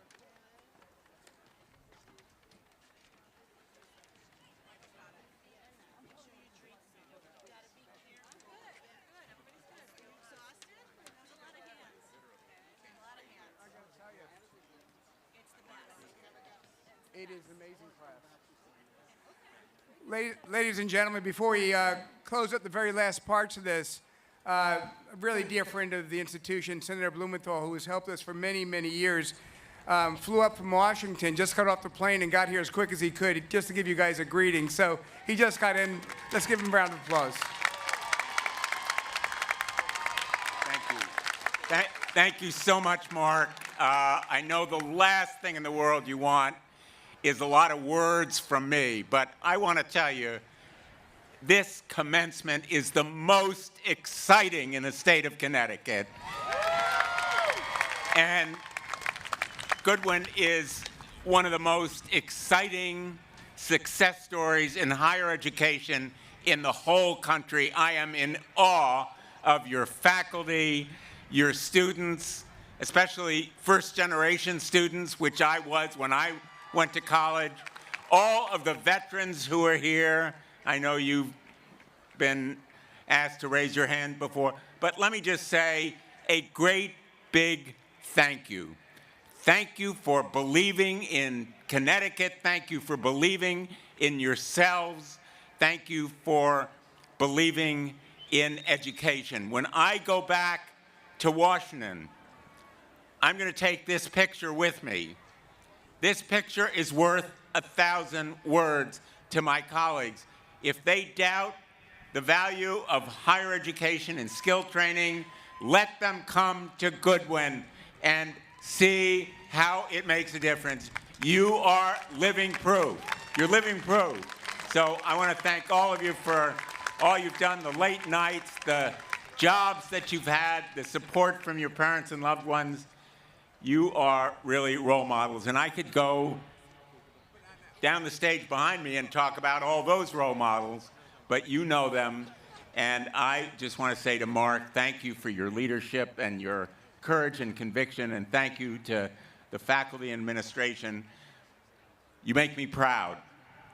It is an amazing class. Ladies and gentlemen, before we close up the very last parts of this, a really dear friend of the institution, Senator Blumenthal, who has helped us for many, many years, flew up from Washington, just got off the plane and got here as quick as he could, just to give you guys a greeting. So he just got in. Let's give him a round of applause. Thank you. Thank you so much, Mark. I know the last thing in the world you want is a lot of words from me, but I want to tell you, this commencement is the most exciting in the state of Connecticut. And Goodwin is one of the most exciting success stories in higher education in the whole country. I am in awe of your faculty, your students, especially first-generation students, which I was when I went to college, all of the veterans who are here. I know you've been asked to raise your hand before, but let me just say a great big thank you. Thank you for believing in Connecticut. Thank you for believing in yourselves. Thank you for believing in education. When I go back to Washington, I'm going to take this picture with me. This picture is worth 1,000 words to my colleagues. If they doubt the value of higher education and skill training, let them come to Goodwin and see how it makes a difference. You are living proof. You're living proof. So I want to thank all of you for all you've done, the late nights, the jobs that you've had, the support from your parents and loved ones. You are really role models. And I could go down the stage behind me and talk about all those role models, but you know them. And I just want to say to Mark, thank you for your leadership and your courage and conviction, and thank you to the faculty and administration. You make me proud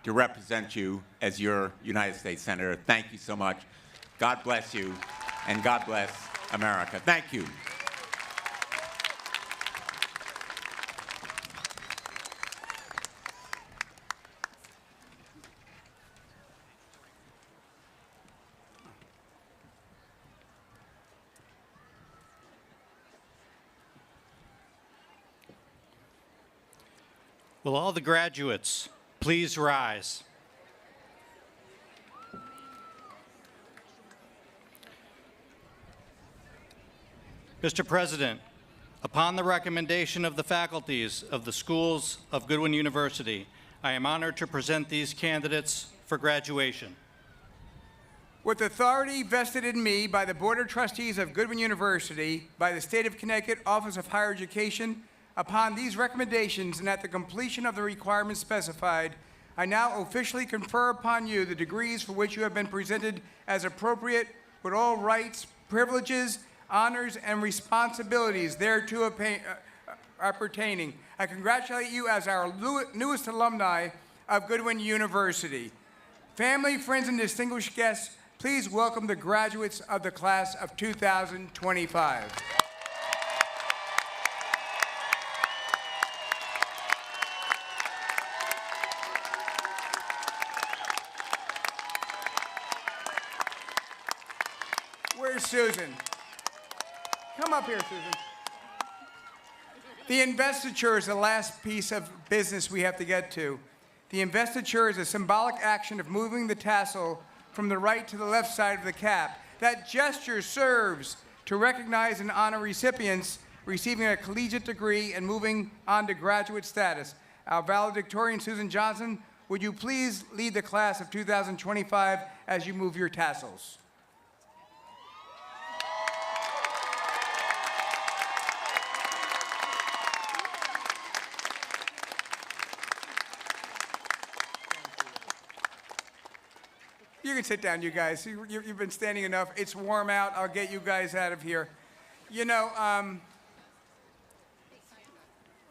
to represent you as your United States Senator. Thank you so much. God bless you, and God bless America. Thank you. Will all the graduates please rise? Mr. President, upon the recommendation of the faculties of the schools of Goodwin University, I am honored to present these candidates for graduation. With authority vested in me by the Board of Trustees of Goodwin University, by the State of Connecticut Office of Higher Education, upon these recommendations and at the completion of the requirements specified, I now officially confer upon you the degrees for which you have been presented as appropriate, with all rights, privileges, honors, and responsibilities thereto appertaining. I congratulate you as our newest alumni of Goodwin University. Family, friends, and distinguished guests, please welcome the graduates of the class of 2025. Where's Susan? Come up here, Susan. The investiture is the last piece of business we have to get to. The investiture is a symbolic action of moving the tassel from the right to the left side of the cap. That gesture serves to recognize and honor recipients receiving a collegiate degree and moving on to graduate status. Our valedictorian, Susan Johnson, would you please lead the class of 2025 as you move your tassels? You can sit down, you guys. You've been standing enough. It's warm out. I'll get you guys out of here. You know,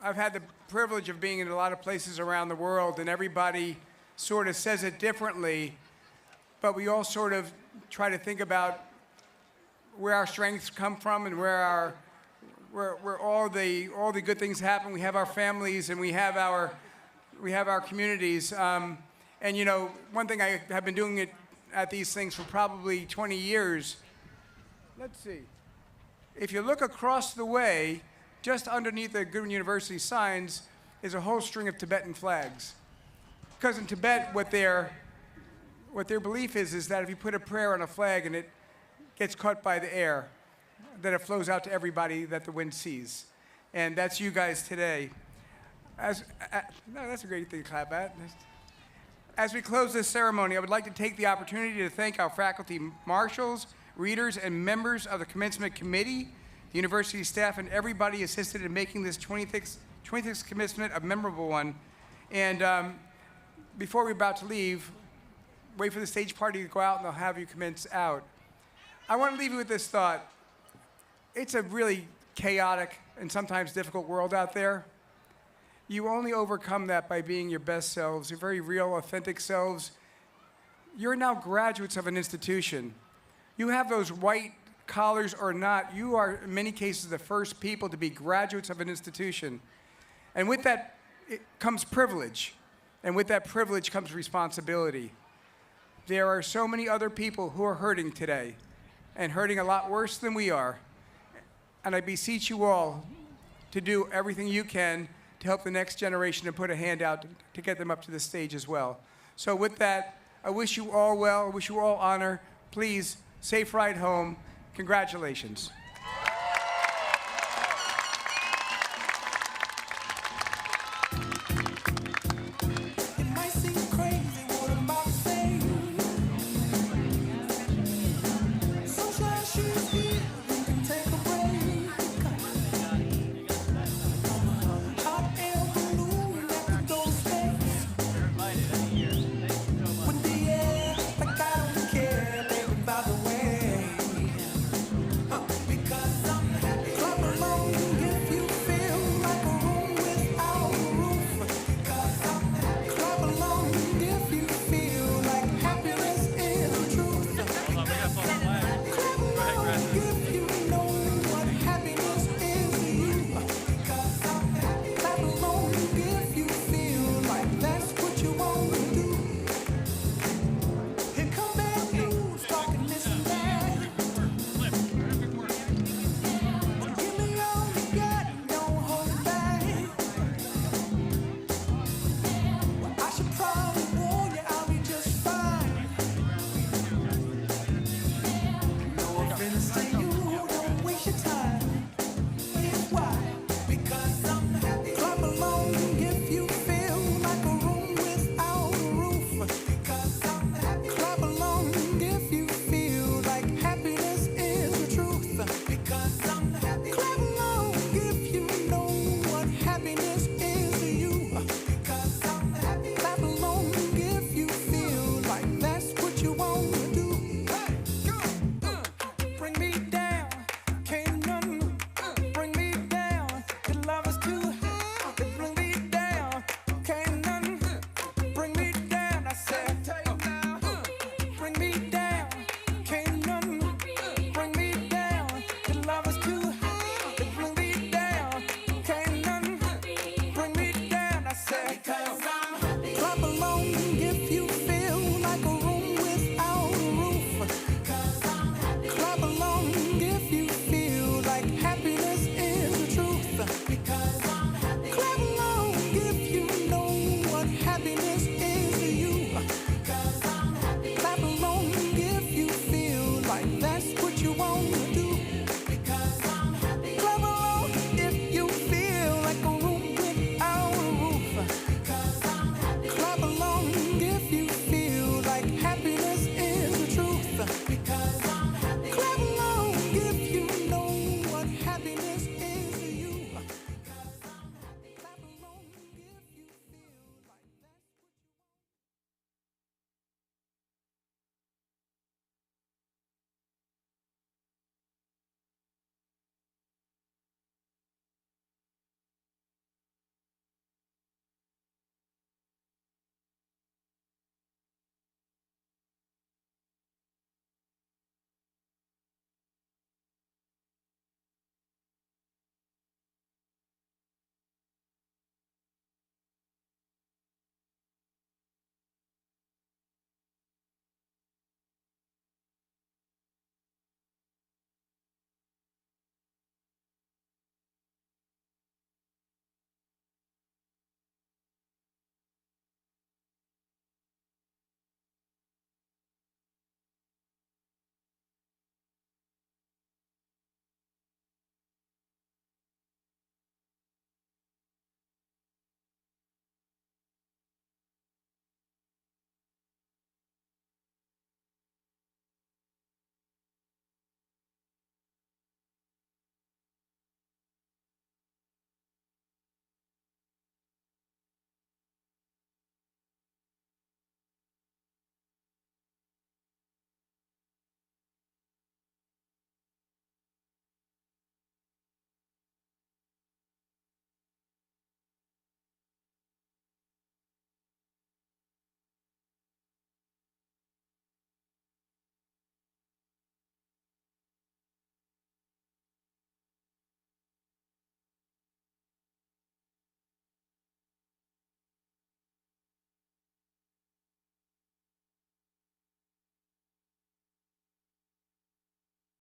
I've had the privilege of being in a lot of places around the world, and everybody sort of says it differently, but we all sort of try to think about where our strengths come from and where all the good things happen. We have our families and we have our communities. And you know, one thing I have been doing at these things for probably 20 years. Let's see. If you look across the way, just underneath the Goodwin University signs is a whole string of Tibetan flags. Because in Tibet, what their belief is that if you put a prayer on a flag and it gets caught by the air, that it flows out to everybody that the wind sees. And that's you guys today. No, that's a great thing to clap at. As we close this ceremony, I would like to take the opportunity to thank our faculty marshals, readers, and members of the Commencement Committee, the university staff, and everybody assisted in making this 26th commencement a memorable one. And before we're about to leave, wait for the stage party to go out and they'll have you commence out. I want to leave you with this thought. It's a really chaotic and sometimes difficult world out there. You only overcome that by being your best selves, your very real, authentic selves. You're now graduates of an institution. You have those white collars or not, you are, in many cases, the first people to be graduates of an institution. And with that comes privilege. And with that privilege comes responsibility. There are so many other people who are hurting today, and hurting a lot worse than we are. And I beseech you all to do everything you can to help the next generation and put a hand out to get them up to the stage as well. So with that, I wish you all well, I wish you all honor. Please, safe ride home. Congratulations.